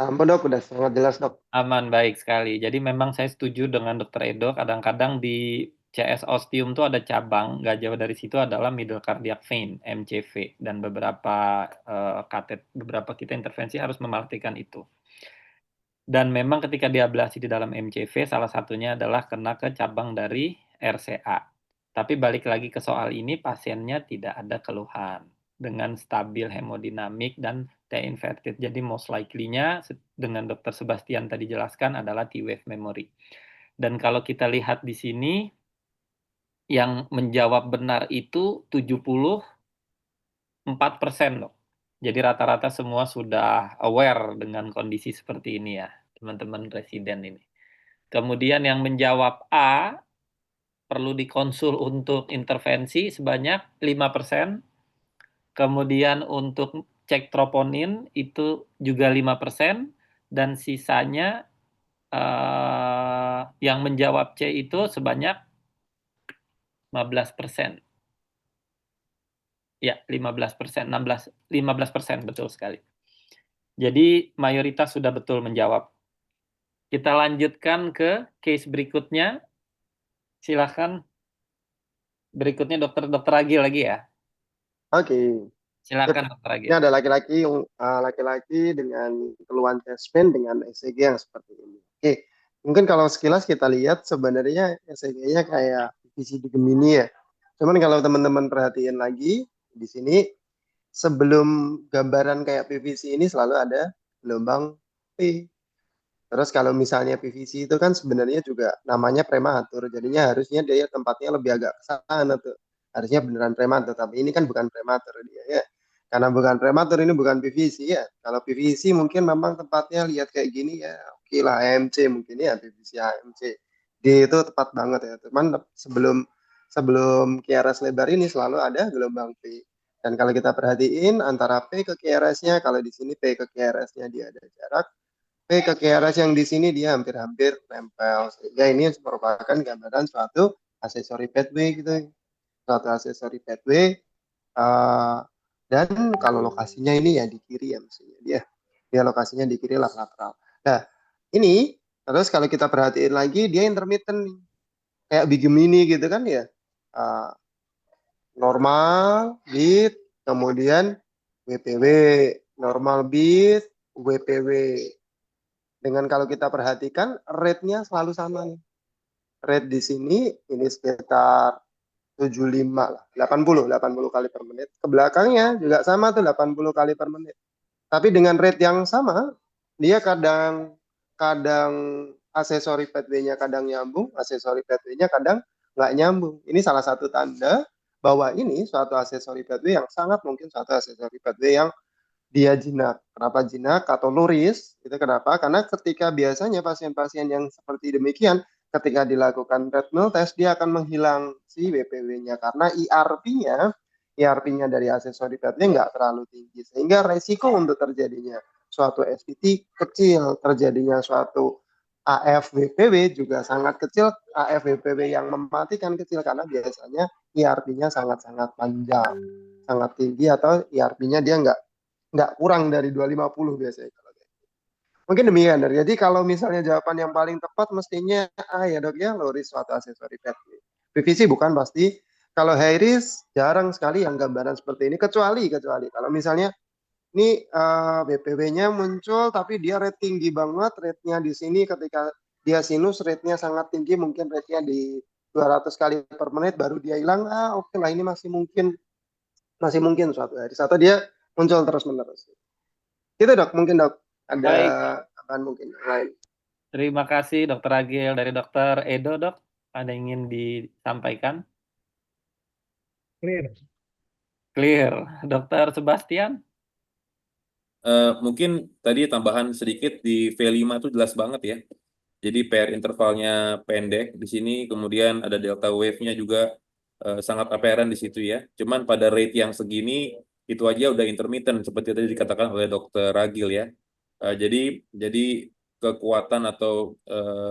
Ampun dok, udah sangat jelas dok. Aman, baik sekali. Jadi memang saya setuju dengan Dokter Edo, kadang-kadang di CS ostium itu ada cabang, nggak jauh dari situ adalah middle cardiac vein, MCV, dan beberapa beberapa kita intervensi harus memperhatikan itu. Dan memang ketika diablasi di dalam MCV, salah satunya adalah kena ke cabang dari RCA. Tapi balik lagi ke soal ini, pasiennya tidak ada keluhan dengan stabil hemodinamik dan T-inverted. Jadi most likely-nya dengan Dr. Sebastian tadi jelaskan adalah T-wave memory. Dan kalau kita lihat di sini, yang menjawab benar itu 74% loh. Jadi rata-rata semua sudah aware dengan kondisi seperti ini ya, teman-teman residen ini. Kemudian yang menjawab A, perlu dikonsul untuk intervensi sebanyak 5%. Kemudian untuk cek troponin itu juga 5%. Dan sisanya yang menjawab C itu sebanyak 15%. Ya, 15%, 15% betul sekali. Jadi mayoritas sudah betul menjawab. Kita lanjutkan ke case berikutnya. Silakan. Berikutnya Dokter Ragil lagi ya. Oke. Silakan Dokter Ragil. Ini ada laki-laki dengan keluhan chest pain dengan ECG yang seperti ini. Oke, mungkin kalau sekilas kita lihat sebenarnya ECG-nya kayak PVC di Gemini ya. Cuman kalau teman-teman perhatiin lagi di sini sebelum gambaran kayak PVC ini selalu ada gelombang P. Terus kalau misalnya PVC itu kan sebenarnya juga namanya prematur, jadinya harusnya dia tempatnya lebih agak ke sana tuh. Harusnya beneran prematur, tapi ini kan bukan prematur dia ya. Karena bukan prematur, ini bukan PVC ya. Kalau PVC mungkin memang tempatnya lihat kayak gini ya, oke lah AMC mungkin ya, PVC AMC. D itu tepat banget ya. Cuman sebelum sebelum QRS lebar ini selalu ada gelombang P. Dan kalau kita perhatiin antara P ke QRS-nya, kalau di sini P ke QRS-nya dia ada jarak, P ke QRS yang di sini dia hampir-hampir nempel. Sehingga ini merupakan gambaran suatu aksesori pathway gitu. Suatu aksesori pathway. Dan kalau lokasinya ini ya di kiri ya mestinya dia lokasinya di kiri lateral. Nah, ini terus kalau kita perhatiin lagi dia intermittent nih. Kayak Big Mini gitu kan ya. Uh, normal, beat, kemudian WPW, normal beat, WPW. Dengan kalau kita perhatikan rate-nya selalu sama nih. Rate di sini ini sekitar 75 lah, 80 kali per menit. Ke belakangnya juga sama tuh 80 kali per menit. Tapi dengan rate yang sama, dia kadang aksesori pathway-nya kadang nyambung, aksesori pathway-nya kadang nggak nyambung. Ini salah satu tanda bahwa ini suatu aksesori pathway yang sangat mungkin suatu aksesori pathway yang dia jinak. Kenapa jinak atau luris? Itu kenapa? Karena ketika biasanya pasien-pasien yang seperti demikian, ketika dilakukan treadmill test, dia akan menghilang si WPW-nya. Karena IRP-nya dari aksesori pathway nggak terlalu tinggi. Sehingga resiko untuk terjadinya suatu SVT kecil, terjadinya suatu AF-WPW juga sangat kecil, AF-WPW yang mematikan kecil karena biasanya IRP-nya sangat-sangat panjang, sangat tinggi atau IRP-nya dia nggak kurang dari 250 biasanya. Mungkin demikian. Jadi kalau misalnya jawaban yang paling tepat mestinya ya dok ya, low risk suatu aksesori pathway. PVC bukan pasti. Kalau high risk jarang sekali yang gambaran seperti ini, kecuali kalau misalnya ini BPW-nya muncul tapi dia rate tinggi banget, rate-nya di sini ketika dia sinus rate-nya sangat tinggi, mungkin rate-nya di 200 kali per menit baru dia hilang. Oke lah, ini masih mungkin suatu hari. Atau dia muncul terus-menerus. Itu dok, mungkin dok ada Baik. apaan mungkin yang lain. Terima kasih Dr. Agil. Dari Dr. Edo, dok, ada yang ingin disampaikan? Clear. Clear. Dr. Sebastian? Mungkin tadi tambahan sedikit di V5 itu jelas banget ya. Jadi pair intervalnya pendek di sini, kemudian ada delta wave-nya juga sangat apparent di situ ya. Cuman pada rate yang segini itu aja udah intermittent seperti tadi dikatakan oleh Dr. Ragil ya. Jadi kekuatan atau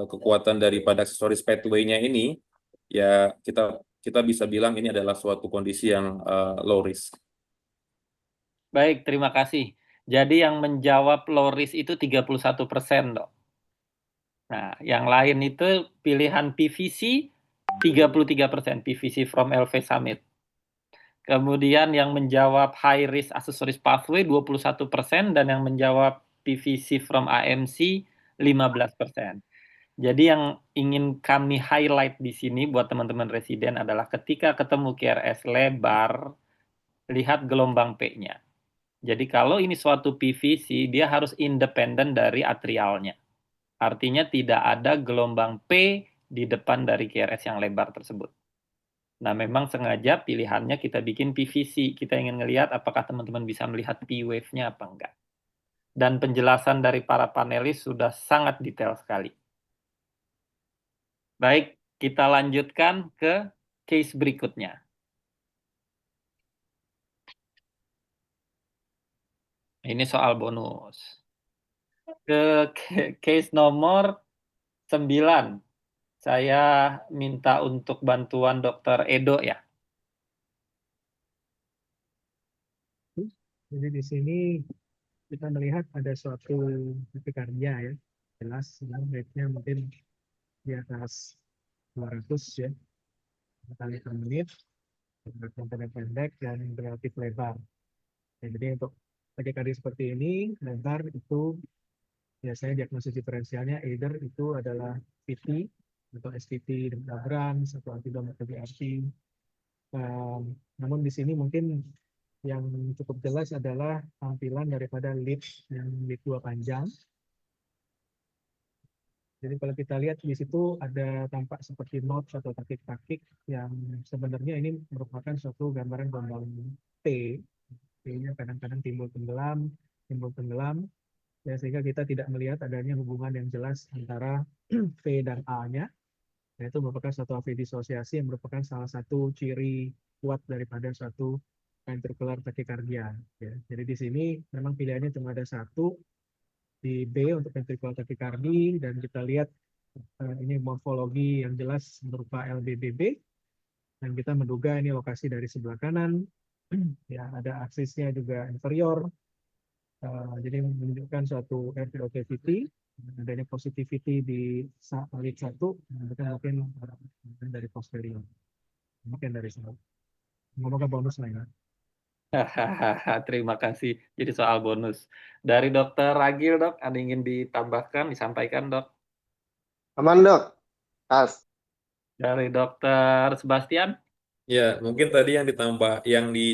kekuatan daripada aksesoris pathway-nya ini ya kita bisa bilang ini adalah suatu kondisi yang low risk. Baik, terima kasih. Jadi yang menjawab low risk itu 31%, dok. Nah, yang lain itu pilihan PVC 33%, PVC from LV Summit. Kemudian yang menjawab high risk accessories pathway 21% dan yang menjawab PVC from AMC 15%. Jadi yang ingin kami highlight di sini buat teman-teman residen adalah ketika ketemu QRS lebar, lihat gelombang P-nya. Jadi kalau ini suatu PVC, dia harus independen dari atrialnya. Artinya tidak ada gelombang P di depan dari QRS yang lebar tersebut. Nah, memang sengaja pilihannya kita bikin PVC. Kita ingin melihat apakah teman-teman bisa melihat P-wave-nya apa enggak. Dan penjelasan dari para panelis sudah sangat detail sekali. Baik, kita lanjutkan ke case berikutnya. Ini soal bonus. Ke case nomor 9. Saya minta untuk bantuan Dr. Edo ya. Jadi di sini kita melihat ada suatu takikardia ya, jelas rate-nya mungkin di atas 200 ya kali per menit, komponen pendek dan relatif lebar. Ya, jadi untuk takikardia seperti ini lebar itu biasanya diagnosis diferensialnya either itu adalah PT atau SVT dan Abrams atau antidom atau BRT. Namun di sini mungkin yang cukup jelas adalah tampilan daripada lead yang lead 2 panjang. Jadi kalau kita lihat di situ ada tampak seperti notch atau takik-takik yang sebenarnya ini merupakan suatu gambaran gelombang T. T-nya kadang-kadang timbul tenggelam, ya, sehingga kita tidak melihat adanya hubungan yang jelas antara V dan A-nya. Nah, itu merupakan suatu AV disosiasi yang merupakan salah satu ciri kuat daripada suatu ventricular tachycardia. Ya. Jadi di sini memang pilihannya cuma ada satu, di B untuk ventricular tachycardia, dan kita lihat ini morfologi yang jelas berupa LBBB, dan kita menduga ini lokasi dari sebelah kanan. Ya, ada aksisnya juga inferior, jadi menunjukkan suatu RPOTVT, adanya positivity di lead 1, mungkin dari posterior. Mungkin dari sana. Semoga bonus lah ya. Hahaha, terima kasih. Jadi soal bonus. Dari Dokter Ragil, Dok, ada yang ingin ditambahkan, disampaikan, Dok? Aman dok, pas. Dari Dokter Sebastian? Ya, mungkin tadi yang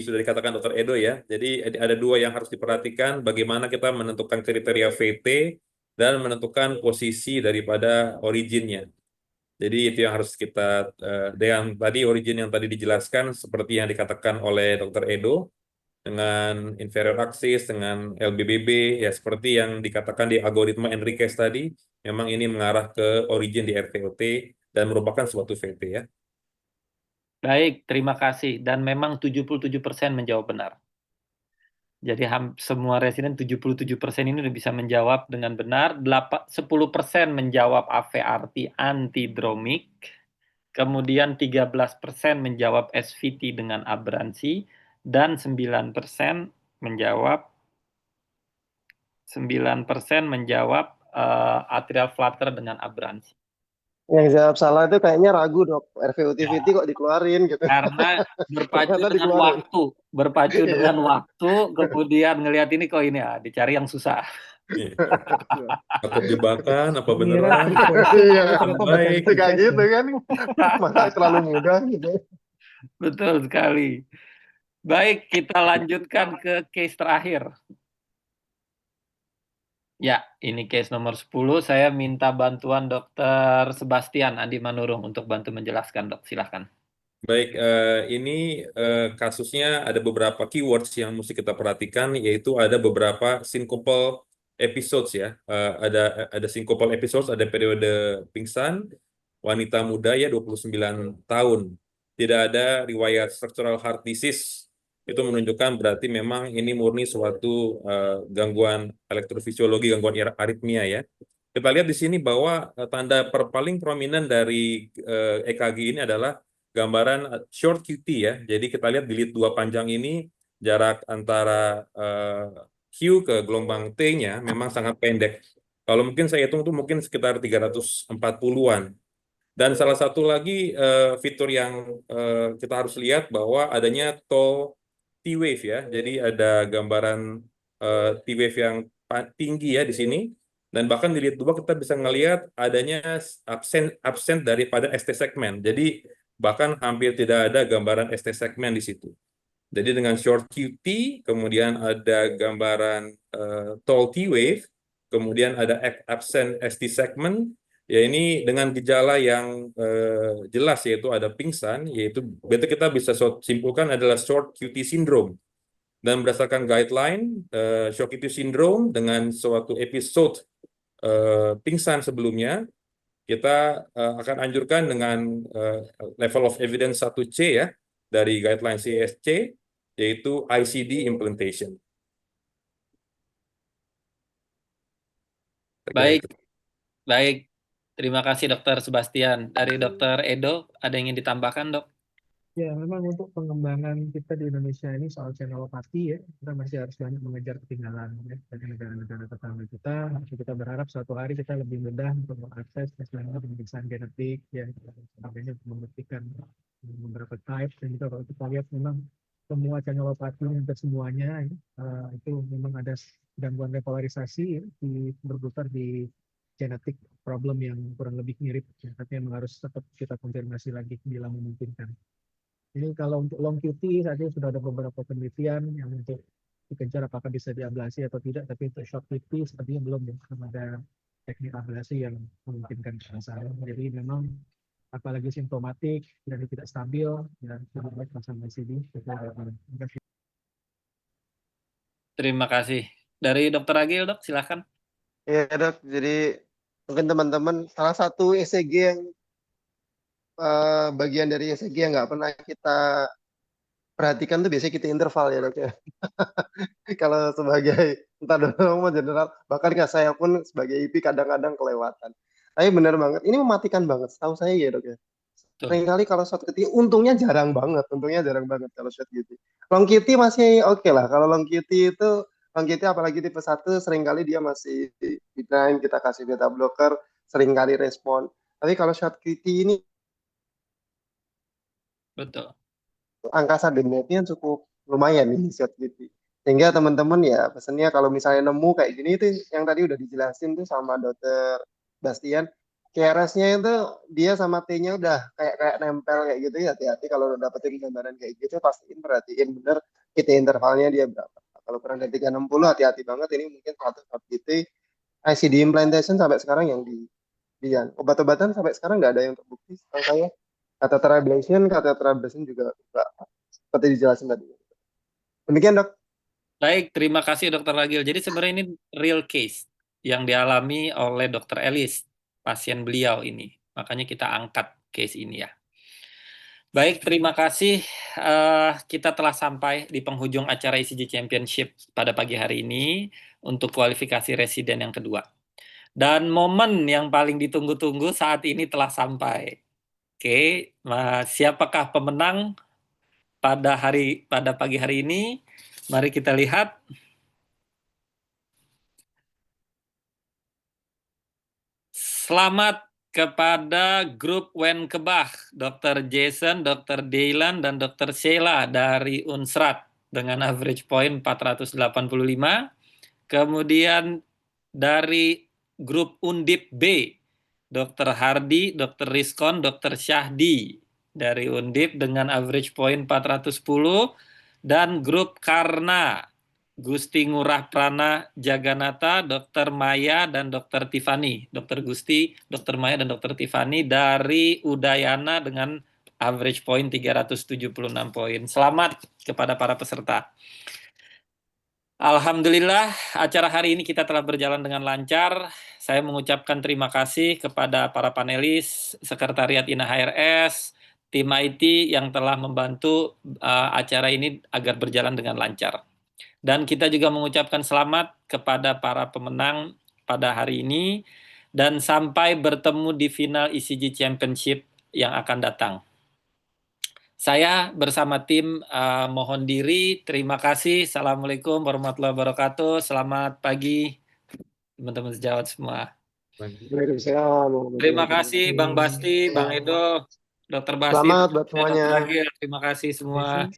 sudah dikatakan Dr. Edo ya. Jadi ada dua yang harus diperhatikan, bagaimana kita menentukan kriteria VT dan menentukan posisi daripada originnya. Jadi itu yang harus kita, dengan tadi origin yang tadi dijelaskan seperti yang dikatakan oleh Dr. Edo, dengan inferior axis, dengan LBBB, ya seperti yang dikatakan di algoritma Enriquez tadi, memang ini mengarah ke origin di RTOT dan merupakan suatu VT ya. Baik, terima kasih. Dan memang 77% menjawab benar. Jadi semua residen 77% ini sudah bisa menjawab dengan benar. 10% menjawab AVRT antidromik. Kemudian 13% menjawab SVT dengan aberransi. Dan 9% menjawab atrial flutter dengan aberransi. Yang jawab salah itu kayaknya ragu dok, RVOTVT kok dikeluarin gitu. Karena berpacu Ternyata dengan dikeluarin. waktu, Iya. kemudian ngelihat ini kok ini ya, dicari yang susah. Takut jebakan, apa Mengira beneran? Iya. ternyata Baik. bukan Kayak tes, gitu ya. kan, masa terlalu mudah gitu. Betul sekali. Baik, kita lanjutkan ke case terakhir. Ya, ini case nomor 10. Saya minta bantuan Dokter Sebastian Andi Manurung untuk bantu menjelaskan, Dok. Silahkan. Baik, ini kasusnya ada beberapa keywords yang mesti kita perhatikan, yaitu ada beberapa syncopal episodes ya. Ada syncopal episodes, ada periode pingsan, wanita muda ya 29 tahun. Tidak ada riwayat structural heart disease. Itu menunjukkan berarti memang ini murni suatu gangguan elektrofisiologi, gangguan aritmia ya. Kita lihat di sini bahwa tanda paling prominent dari EKG ini adalah gambaran short QT ya. Jadi kita lihat di lead 2 panjang ini jarak antara Q ke gelombang T-nya memang sangat pendek. Kalau mungkin saya hitung itu mungkin sekitar 340-an. Dan salah satu lagi fitur yang kita harus lihat bahwa adanya tall T-wave ya. Jadi ada gambaran T-wave yang tinggi ya di sini. Dan bahkan di lead 2 kita bisa ngelihat adanya absen daripada ST segmen. Jadi bahkan hampir tidak ada gambaran ST segmen di situ. Jadi dengan short QT, kemudian ada gambaran tall T-wave, kemudian ada absen ST segment, ya ini dengan gejala yang jelas yaitu ada pingsan, yaitu berarti kita bisa simpulkan adalah short QT syndrome. Dan berdasarkan guideline, short QT syndrome dengan suatu episode pingsan sebelumnya, kita akan anjurkan dengan level of evidence 1C ya, dari guideline CSC, yaitu ICD implementation. Baik, baik. Terima kasih Dokter Sebastian. Dari Dokter Edo, ada yang ingin ditambahkan, Dok? Ya, memang untuk pengembangan kita di Indonesia ini soal channelopathy ya, kita masih harus banyak mengejar ketinggalan ya, dari negara-negara tetangga kita. Kita berharap suatu hari kita lebih mudah untuk mengakses misalnya pemeriksaan genetik ya, sebagainya untuk membuktikan beberapa type. Dan juga kalau kita lihat memang semua channelopathy hampir semuanya itu memang ada gangguan repolarisasi ya, berputar di genetik problem yang kurang lebih mirip ya, tapi memang harus tetap kita konfirmasi lagi bila memungkinkan. Jadi kalau untuk long QT saat ini sudah ada beberapa penelitian yang untuk dikejar apakah bisa diablasi atau tidak, tapi untuk short QT sepertinya belum ya, belum ada teknik ablasi yang memungkinkan ke sana. Jadi memang apalagi simptomatik dan tidak stabil, dan lebih baik pasang ICD. Terima kasih. Dari Dokter Agil, Dok, silakan. Iya dok, jadi mungkin teman-teman salah satu ECG yang bagian dari ECG yang nggak pernah kita perhatikan tuh biasanya kita interval ya dok ya. Kalau sebagai entah doang mau general, bahkan nggak saya pun sebagai IP kadang-kadang kelewatan. Tapi benar banget, ini mematikan banget. Setahu saya ya dok ya. Betul. Seringkali kalau shot kitty, untungnya jarang banget kalau shot kitty. Long kitty masih oke lah. Kalau long kitty apalagi tipe 1 seringkali dia masih benign, kita kasih beta blocker, seringkali respon. Tapi kalau shot kitty ini Betul. angka sudden-nya cukup lumayan nih shot kitty. Sehingga teman-teman ya pesannya kalau misalnya nemu kayak gini itu yang tadi udah dijelasin tuh sama Dokter Bastian, KRS-nya itu dia sama T-nya udah kayak nempel kayak gitu ya, hati-hati kalau udah dapetin gambaran kayak gitu pastiin perhatiin bener kita intervalnya dia berapa. Kalau kurang dari 360 hati-hati banget, ini mungkin satu shot kitty. ICD implantation sampai sekarang yang di obat-obatan sampai sekarang nggak ada yang terbukti setahu saya. Catheter ablation juga enggak, seperti dijelasin tadi. Demikian dok. Baik, terima kasih Dokter Ragil. Jadi sebenarnya ini real case yang dialami oleh Dokter Elis, pasien beliau ini. Makanya kita angkat case ini ya. Baik, terima kasih. Kita telah sampai di penghujung acara ECG Championship pada pagi hari ini untuk kualifikasi residen yang kedua. Dan momen yang paling ditunggu-tunggu saat ini telah sampai. Oke, siapakah pemenang pada pagi hari ini? Mari kita lihat. Selamat kepada grup Wenkebach, Dr. Jason, Dr. Daylan, dan Dr. Sheila dari Unsrat dengan average point 485. Kemudian dari grup Undip B, Dr. Hardi, Dr. Rizkon, Dr. Syahdi dari Undip dengan average point 410. Dan grup Karna, Gusti Ngurah Prana Jaganata, Dr. Maya, dan Dr. Tiffany. Dr. Gusti, Dr. Maya, dan Dr. Tiffany dari Udayana dengan average point 376 poin. Selamat kepada para peserta. Alhamdulillah, acara hari ini kita telah berjalan dengan lancar. Saya mengucapkan terima kasih kepada para panelis, Sekretariat INA HRS, tim IT yang telah membantu acara ini agar berjalan dengan lancar. Dan kita juga mengucapkan selamat kepada para pemenang pada hari ini dan sampai bertemu di final ECG Championship yang akan datang. Saya bersama tim mohon diri. Terima kasih. Assalamualaikum warahmatullahi wabarakatuh. Selamat pagi teman-teman sejawat semua. Terima kasih Bang Basti, Bang Edo, Dr. Basit, Selamat buat Dr. semuanya. Ragil. Terima kasih semua.